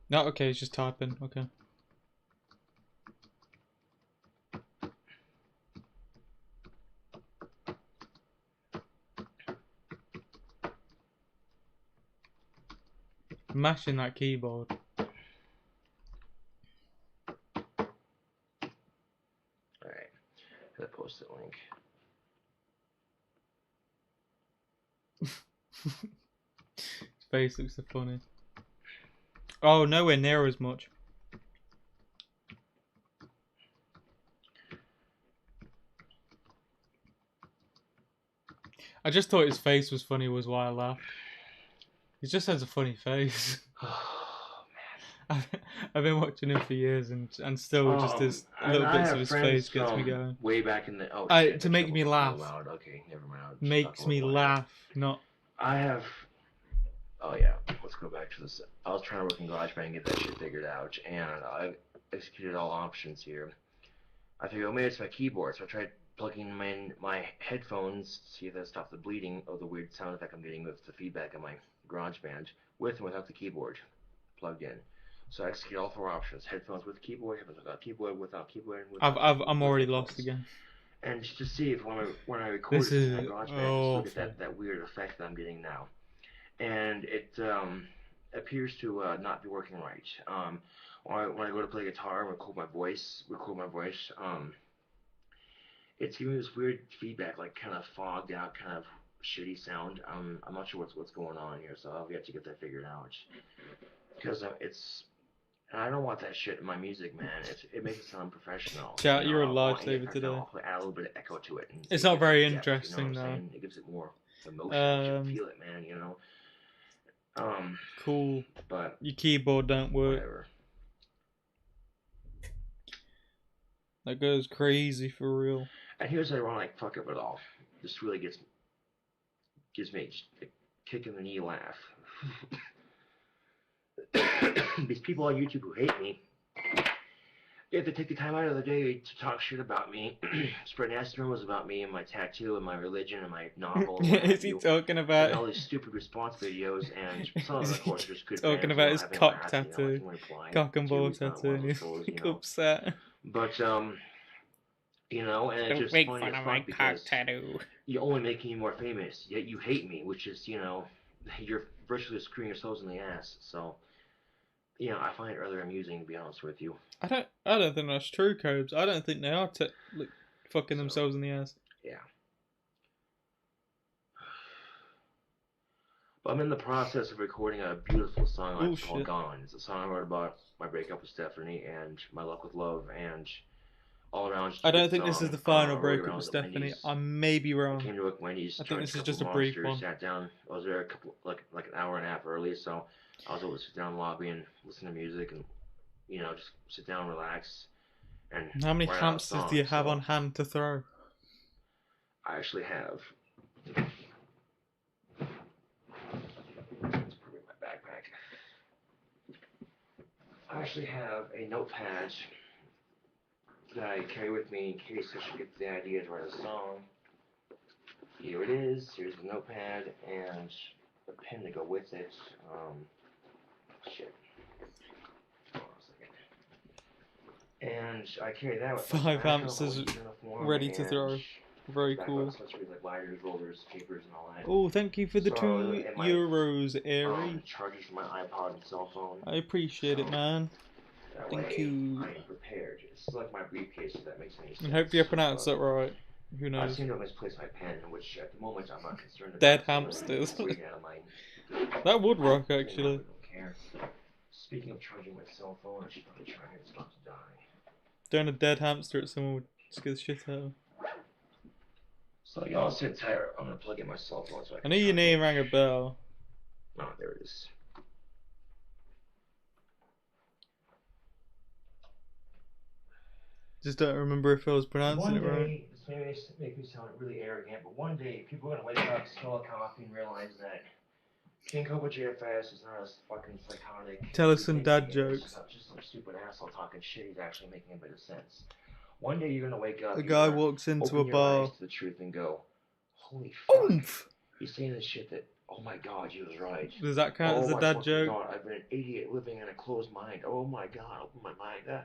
No, okay, it's just typing. Okay. Mashing that keyboard. Alright, the post-it link. His face looks so funny. Oh, nowhere near as much. I just thought his face was funny was why I laughed. He just has a funny face. Oh, man. I've been watching him for years and still just his little bits of his face gets me going. Way back in the To make me laugh. Loud. Okay, never mind. Makes me laugh, not. I have. Oh yeah, let's go back to this. I was trying to work in GarageBand and get that shit figured out, and I executed all options here. I figured, oh, maybe it's my keyboard, so I tried plugging in my headphones to see if that stopped the bleeding of the weird sound effect I'm getting with the feedback of my GarageBand, with and without the keyboard plugged in. So I executed all 4 options: headphones with keyboard, headphones without keyboard, without keyboard. I'm already lost again. And just to see if when I record This it is in my GarageBand, just look at that weird effect that I'm getting now. And it appears to not be working right. When I go to play guitar and record my voice, it's giving me this weird feedback, like kind of fogged out, kind of shitty sound. I'm not sure what's going on here, so I'll have to get that figured out. Because and I don't want that shit in my music, man. It makes it sound professional. Chat, you're a lifesaver today. I'll add a little bit of echo to it. It's not very interesting, though. It gives it more emotion. You feel it, man, Cool. But your keyboard don't work. Whatever. That goes crazy for real. And here's the ironic fuck of it all. This really gives me a kick in the knee laugh. These people on YouTube who hate me, they have to take the time out of the day to talk shit about me, spread nasty rumors about me and my tattoo and my religion and my novel. And Is he talking about and all these stupid response videos? And some of them, of course, just good talking fans, about his having cock laugh, tattoo, like cock and ball he's not tattoo, one and of he's those like upset. But and it's Don't just make funny fun as of my fuck cock because tattoo. you're only making me more famous, yet you hate me, which is, you're virtually screwing yourselves in the ass. So, I find it rather amusing, to be honest with you. I don't think that's true, Cobes. I don't think they are fucking themselves in the ass. Yeah. But I'm in the process of recording a beautiful song that's called Gone. It's a song I wrote about my breakup with Stephanie and my luck with love and all around. I don't think this is the final breakup with Stephanie. I may be wrong. I came to Wendy's. I think this is just a brief one. Sat down. I was there a couple, like an hour and a half early, so I was able to sit down in the lobby and listen to music and, just sit down, relax. And how many hamsters do you have on hand to throw? I actually have. I actually have a notepad that I carry with me in case I should get the idea to write a song. Here it is. Here's the notepad and a pen to go with it. Shit. Hold on a second. And I carry that with 5 hamsters ready to throw. Very cool. Accessories like lighters, rollers, papers, and all that. Oh, thank you for the €2, Airy. Chargers for my iPod and cell phone. I appreciate it, man. Thank you. I am prepared. It's like my briefcase, if that makes any sense. And hopefully I pronounced that right. Who knows? I seem to have misplaced my pen, which at the moment I'm not concerned about. Dead hamsters. That would rock, actually. Speaking of charging my cell phone, I should probably try it. It's about to die. Throwing a dead hamster at someone would scare the shit out of him. So y'all sit tight. I'm gonna plug in my cell phone so I I can. knew your name rang a bell. Oh, there it is. Just don't remember if I was pronouncing it right. One day, this may make me sound really arrogant, but one day people are gonna wake up, smell a coffee, and realize that KingCobraJFS is not as fucking psychotic. Tell us some dad It's jokes. not just some stupid asshole talking shit. He's actually making a bit of sense. One day you're gonna wake up. A guy walks into a bar. To the truth and go, holy fuck! Oomph! He's saying this shit that. Oh my god, he was right. Does that count as a dad joke? God, I've been an idiot living in a closed mind. Oh my god, open my mind.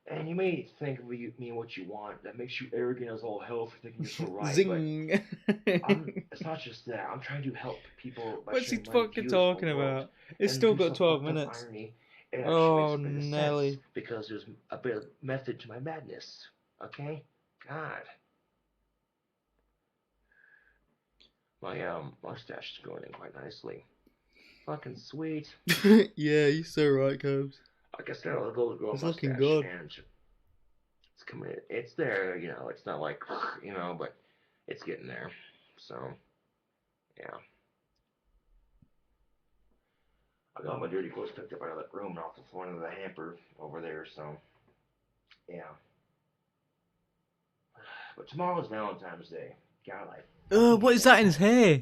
And you may think of me what you want. That makes you arrogant as all hell for thinking you're so right. Zing! It's not just that. I'm trying to help people. What's he fucking talking about? It's still got 12 minutes. Oh, Nelly. Because there's a bit of method to my madness. Okay? God. My mustache is growing in quite nicely. Fucking sweet. Yeah, you're so right, Cobes. Like I said, I'll go grow a It's mustache. looking good. And it's coming. It's there, you know. It's not like, you know, but it's getting there. So, yeah. I got my dirty clothes picked up out of that room and off the floor into the hamper over there. So, yeah. But tomorrow's Valentine's Day. God, What is that in his hair?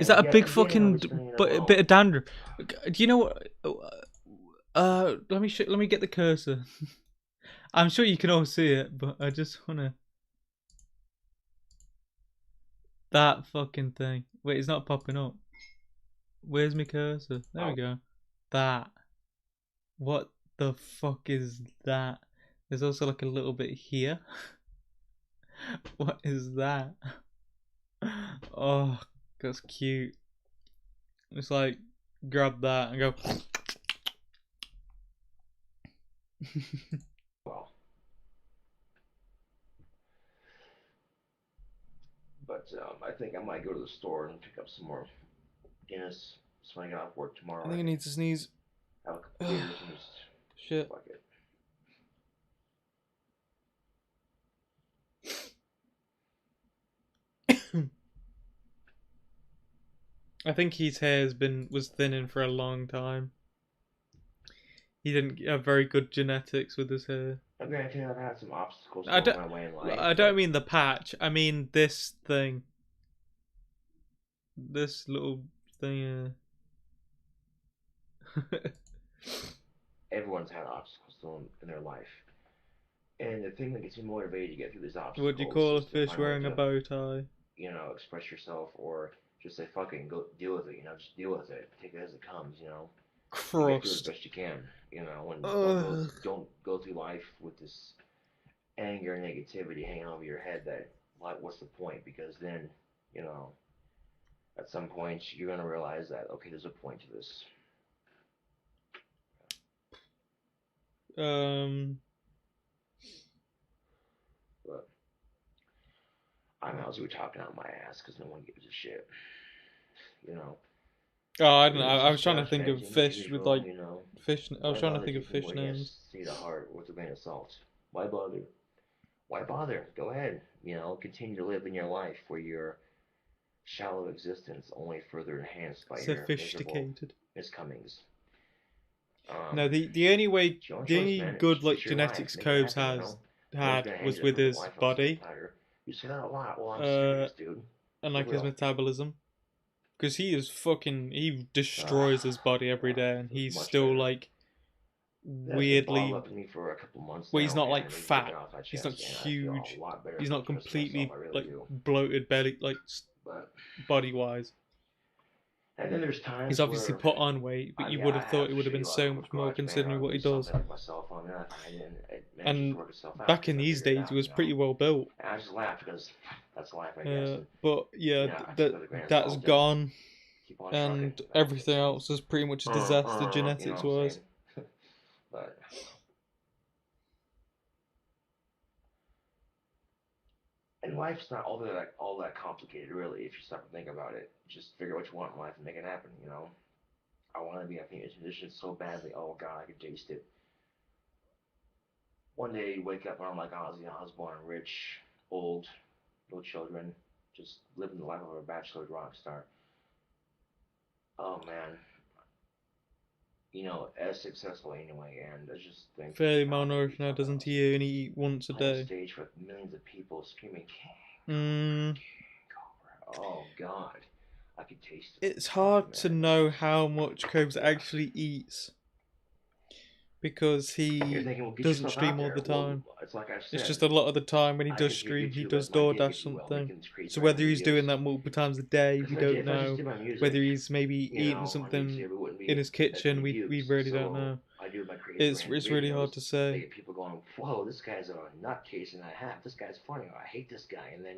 Is that a big fucking bit of dandruff? Do you know what? Let me get the cursor. I'm sure you can all see it, but I just wanna. That fucking thing. Wait, it's not popping up. Where's my cursor? There we go. That. What the fuck is that? There's also like a little bit here. What is that? Oh, that's cute. It's like grab that and go. Well, but I think I might go to the store and pick up some more Guinness. So when I get off work tomorrow. I think I need to sneeze. Have a couple beers and just Shit. fuck it. I think his hair was thinning for a long time. He didn't have very good genetics with his hair. Granted, I've had some obstacles thrown my way in life. I don't mean the patch. I mean this thing. This little thing. Everyone's had obstacles thrown in their life. And the thing that gets you motivated to get through these obstacles. What do you call a fish wearing a bow tie? You know, express yourself or just say fucking go deal with it, you know, just deal with it. Take it as it comes, you know. You get through as best you can, you know, and don't go through life with this anger and negativity hanging over your head that like what's the point? Because then, you know, at some point you're gonna realize that okay, there's a point to this. But I'm also talking out my ass because no one gives a shit. You know. Oh, I don't know. I was trying to think of fish with like fish. I was trying to think of fish names. See the heart with a grain of salt. Why bother? Why bother? Go ahead. You know, continue to live in your life where your shallow existence only further enhanced by your Sophisticated miscomings. No, the only way, the only good like genetics Coves had was with his body. You say that a lot. Well, I'm serious, dude. And like his metabolism. Because he destroys his body every day, and he's still like weirdly. Well, he's not like fat. He's not huge. He's not completely like bloated belly, like body wise. And then there's times he's obviously put on weight, but you would have thought it would have been so much more considering what he does. And back in these days, he was pretty well built. I just laugh because that's life, I guess. But yeah, that's gone, and everything else is pretty much a disaster genetics wise. But and life's not all that complicated, really, if you stop and think about it. Just figure what you want in life and make it happen, you know. I want to be a famous musician so badly. Oh God, I could taste it. One day you wake up and I'm like Ozzy Osbourne, rich, old, no children, just living the life of a bachelor rock star. Oh man, as successful anyway, and I just think Fairly God, that'd be malnourished now, fucking doesn't awesome. he? Only eat once a Play on day. stage with millions of people screaming Mm, Cobra. Oh God, I could taste it. it's Oh hard to man, know how much Cobra actually eats because you're he thinking, well, get doesn't yourself out stream all there. the Well, time. it's like I It's said. just a lot of the time when he I does consider stream, he YouTube does as my gig, DoorDash if you will, something. making these crazy So random whether he's doing videos. that multiple times a day, we Because don't if I just know. did my music, Whether he's maybe eating on something YouTube, it wouldn't be in his as kitchen, many we views. really don't So know. I do my crazy random It's really hard videos. to They say. get people going, whoa, this guy's a nutcase and a half. This guy's funny. Or I hate this guy. And then,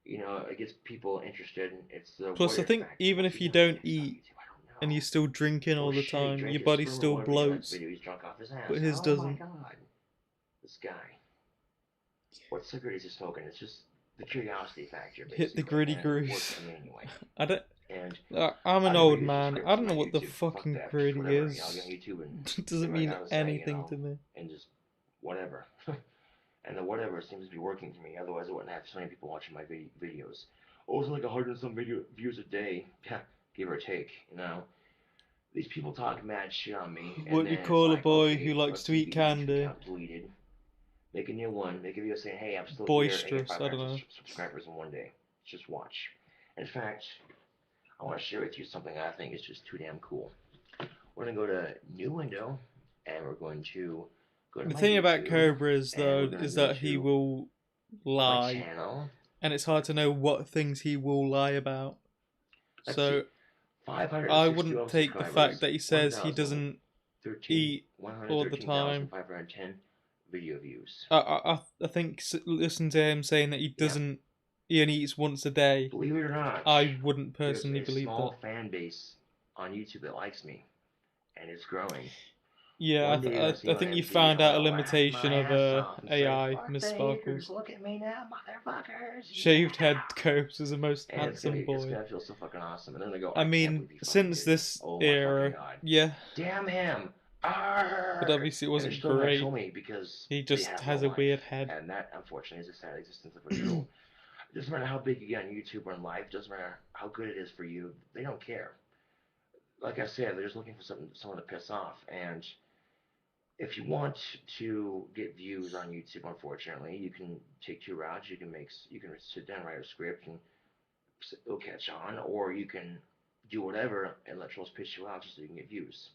it gets people interested. And it's the Plus, I warrior think factor. even What's if he you doing don't next on eat YouTube? I don't and know. you're still drinking all Oh the shit, he time, drank your his body sperm still water in the next bloats, video. He's drunk off his ass. but his Oh my doesn't. god. This guy. What cigarette is he smoking? It's just the curiosity factor, basically. Hit the gritty And it works grease. for me anyway. I don't. And I'm an I old use the man. scripts I on don't my know what the YouTube. Fuck fucking that. gritty Whatever. is. I'll get on YouTube and It doesn't say what I mean gotta say, anything to me. and just whatever. And the whatever seems to be working for me. Otherwise, I wouldn't have so many people watching my videos. Oh, it's like 100 and some views a day. Yeah, give or take. These people talk mad shit on me, and What then you it's call a like, boy okay, who likes let's to see eat if your YouTube candy? account deleted. Make a new one. Make a video saying, hey, I'm still here. And get Boisterous, I don't 500 know. subscribers in one day. Just watch. In fact, I want to share with you something I think is just too damn cool. We're going to go to New Window, and we're going to go to The my thing about YouTube, Cobra is, and though, we're going is to go that he to will my lie, channel. and it's hard to know what things he will lie about. Let's So see. 560 I wouldn't take the subscribers, fact that he says he doesn't 1,013 eat all the time. 113,510 video views. I think listen to him saying that he doesn't. He only eats once a day. Believe it or not, I wouldn't there's personally a believe small that. fan base on YouTube that likes me, and it's growing. Yeah, One day you're gonna see I me on think you MTV, found out a I'm gonna laugh limitation my of ass off and say, AI, fuck Miss the haters, Sparkles. look at me now, motherfuckers. Shaved Yeah. head Copes is the most And handsome it's boy. gonna feel so fucking awesome. And then they go, I I can't mean, believe he fucking since did it. this Oh my era, fucking god. yeah, Damn him. Arrgh. but obviously it And they're wasn't still gonna troll great. me because He they just have has no a life. weird head. And that, unfortunately, is a sad existence of a troll. It doesn't matter how big you get on YouTube or in life. It doesn't matter how good it is for you. They don't care. Like I said, they're just looking for someone to piss off. And if you want to get views on YouTube, unfortunately, you can take two routes. You can sit down, write a script, and it'll catch on, or you can do whatever and let trolls pitch you out just so you can get views.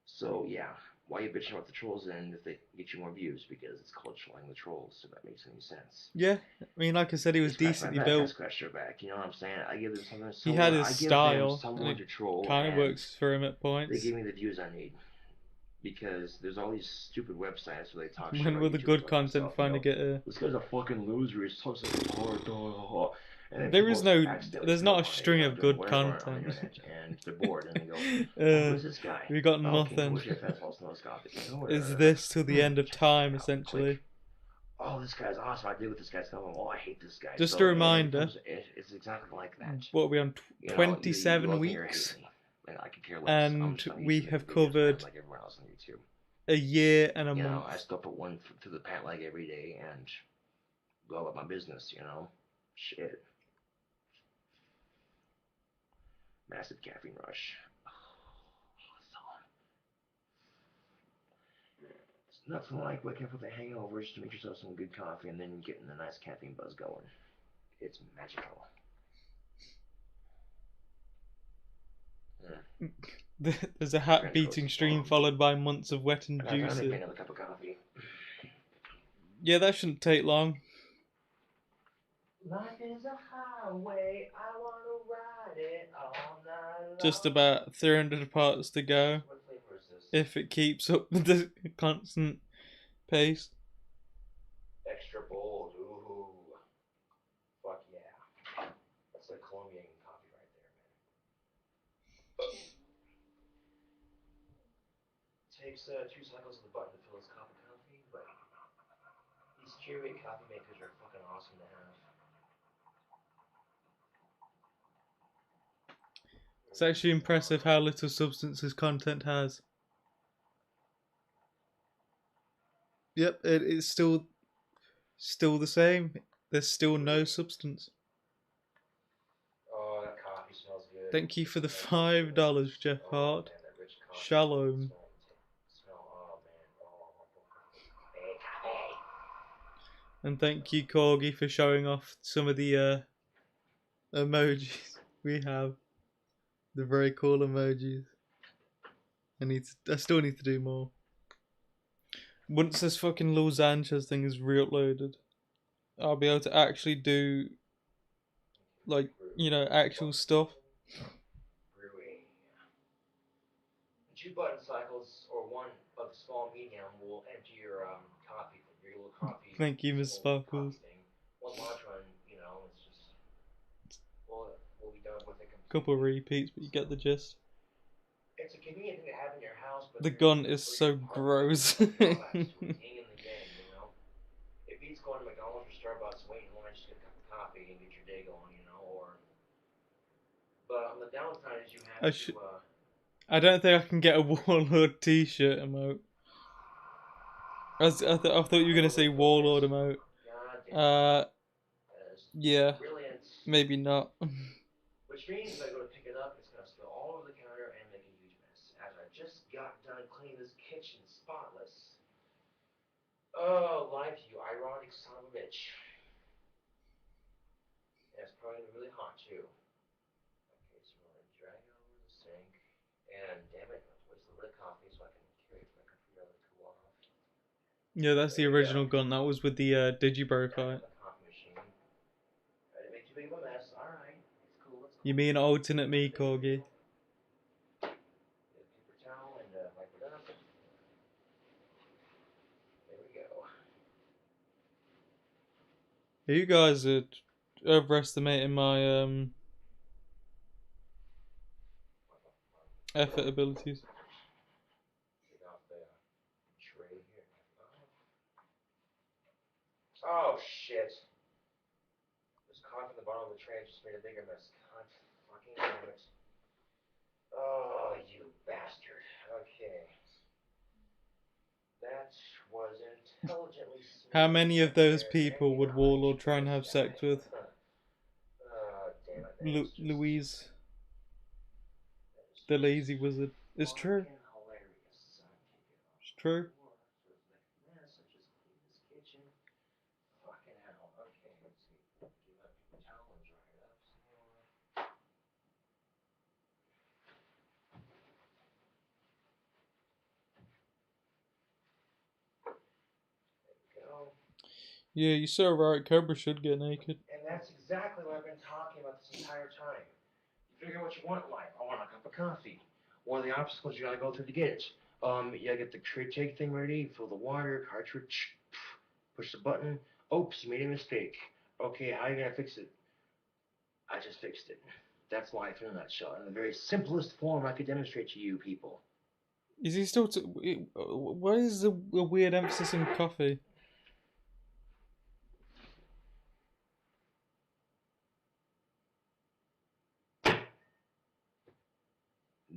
So yeah, why are you bitching about the trolls then if they get you more views? Because it's called trolling the trolls, if that makes any sense. Yeah, I mean, like I said, he was Scratch my decently back, I built. scratch their back. You know what I'm saying? I give them something. He had his I give them style, and someone it to troll, kind of and works for him at they points. give me the views I need. Because there's all these stupid websites where they talk shit When about will the YouTubers good like content myself, finally get a... this guy's a fucking loser, he sucks at the hard, and then There is people no... accidentally There's fill not a up on it, string of doing good whatever on the content. internet, and they're bored, and they go, oh, who's this guy? We got Oh, nothing. KingCobraJFS wants to know this guy. Is this till the end of Check time, it out, essentially? click. Oh, this guy's awesome. I did what this guy's telling him. Oh, I hate this guy. Just So, a and reminder. it's exactly like that. What are we on? You know, 27 you love me or weeks? hate me. And I could care less. I'm And just on we YouTube have making videos, covered like everyone else on YouTube. a year and a You know, month. I still put one through the pant leg every day and go about my business, you know? Shit. Massive caffeine rush. It's nothing like waking up with a hangover just to make yourself some good coffee and then getting a nice caffeine buzz going. It's magical. There's a hat beating stream followed by months of wet and I'm juicy. another cup of coffee. Yeah, that shouldn't take long. Life is a highway, I wanna ride it all night long. Just about 300 parts to go. What flavor is this? If it keeps up with the constant pace. Extra bold, ooh. Fuck yeah. That's like Colombian coffee right there, man. Takes 2 cycles of the button to fill his cup of coffee, but these cheery coffee makers are fucking awesome to have. It's actually impressive how little substance his content has. Yep, it's still the same. There's still no substance. Oh, that coffee smells good. Thank you for the $5, Jeff Hart. Man, that rich coffee Shalom. smell, oh man, hey, coffee. And thank you, Corgi, for showing off some of the emojis we have. The very cool emojis. I still need to do more. Once this fucking Lil Sanchez thing is re-uploaded, I'll be able to actually do, like, you know, actual stuff. Brewing. 2 button cycles or 1 of the small medium will empty your coffee, your little coffee. Thank you, Miss Sparkles. One large one, you know, it's just we'll be done with it completely. Couple of repeats, but you get the gist. It's a convenient thing to have in your house, but the gun is so gross. Hang in the game, you know. It beats going to McDonald's or Starbucks, waiting in line just to get a cup of coffee and get your day going, you know. But on the downside is you have to. I don't think I can get a Warlord T-shirt emote. I thought you were gonna say Warlord emote. Yeah, maybe not. Which means if I go to pick it up, it's gonna spill all over the counter and make a huge mess. As I just got done cleaning this kitchen spotless. Oh, life, you ironic son of a bitch. And it's probably really hot too. Okay, so we're gonna drag it over the sink. And damn it, let's waste a little bit of coffee so I can carry it to my computer to cool off. Yeah, that's the original gun. That was with the Digibro fight. You mean alternate me, Corgi? You guys are overestimating my effort abilities. Oh shit. This coffee in the bottom of the tray just made a bigger mess. God fucking damn it. Oh, you bastard. Okay. That was intelligently smooth. How many of those people would Warlord try and have sex with? Damn it. Louise, the lazy wizard. It's true. It's true. Yeah, you're so right. Cobra should get naked. And that's exactly what I've been talking about this entire time. You figure what you want in life. I want a cup of coffee. What are the obstacles you gotta go through to get it? You gotta get the take thing ready, fill the water, cartridge, push the button. Oops, you made a mistake. Okay, how are you gonna fix it? I just fixed it. That's life in a nutshell, in the very simplest form I could demonstrate to you people. Is he still? Why is the weird emphasis on coffee?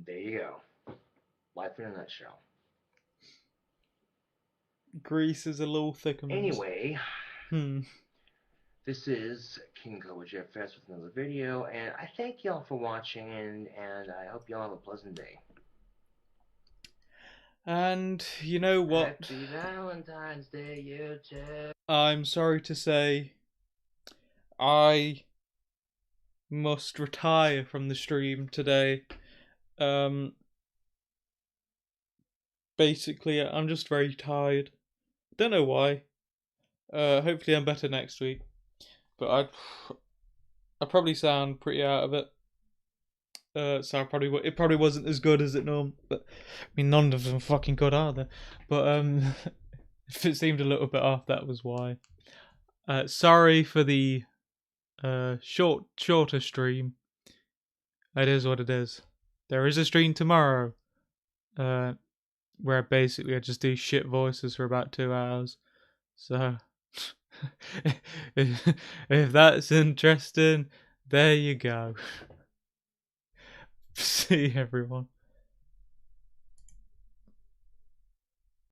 There you go. Life in a nutshell. Grease is a little thick. Anyway, this is KingCobraJFS with another video, and I thank y'all for watching, and I hope y'all have a pleasant day. And you know what? Happy Valentine's Day, you too. I'm sorry to say, I must retire from the stream today. Basically, I'm just very tired. Don't know why. Hopefully I'm better next week. But I probably sound pretty out of it. So it probably wasn't as good as it normally. But I mean, none of them are fucking good, are they? But if it seemed a little bit off, that was why. Sorry for the shorter stream. It is what it is. There is a stream tomorrow. Where basically I just do shit voices for about 2 hours. So if that's interesting, there you go. See everyone.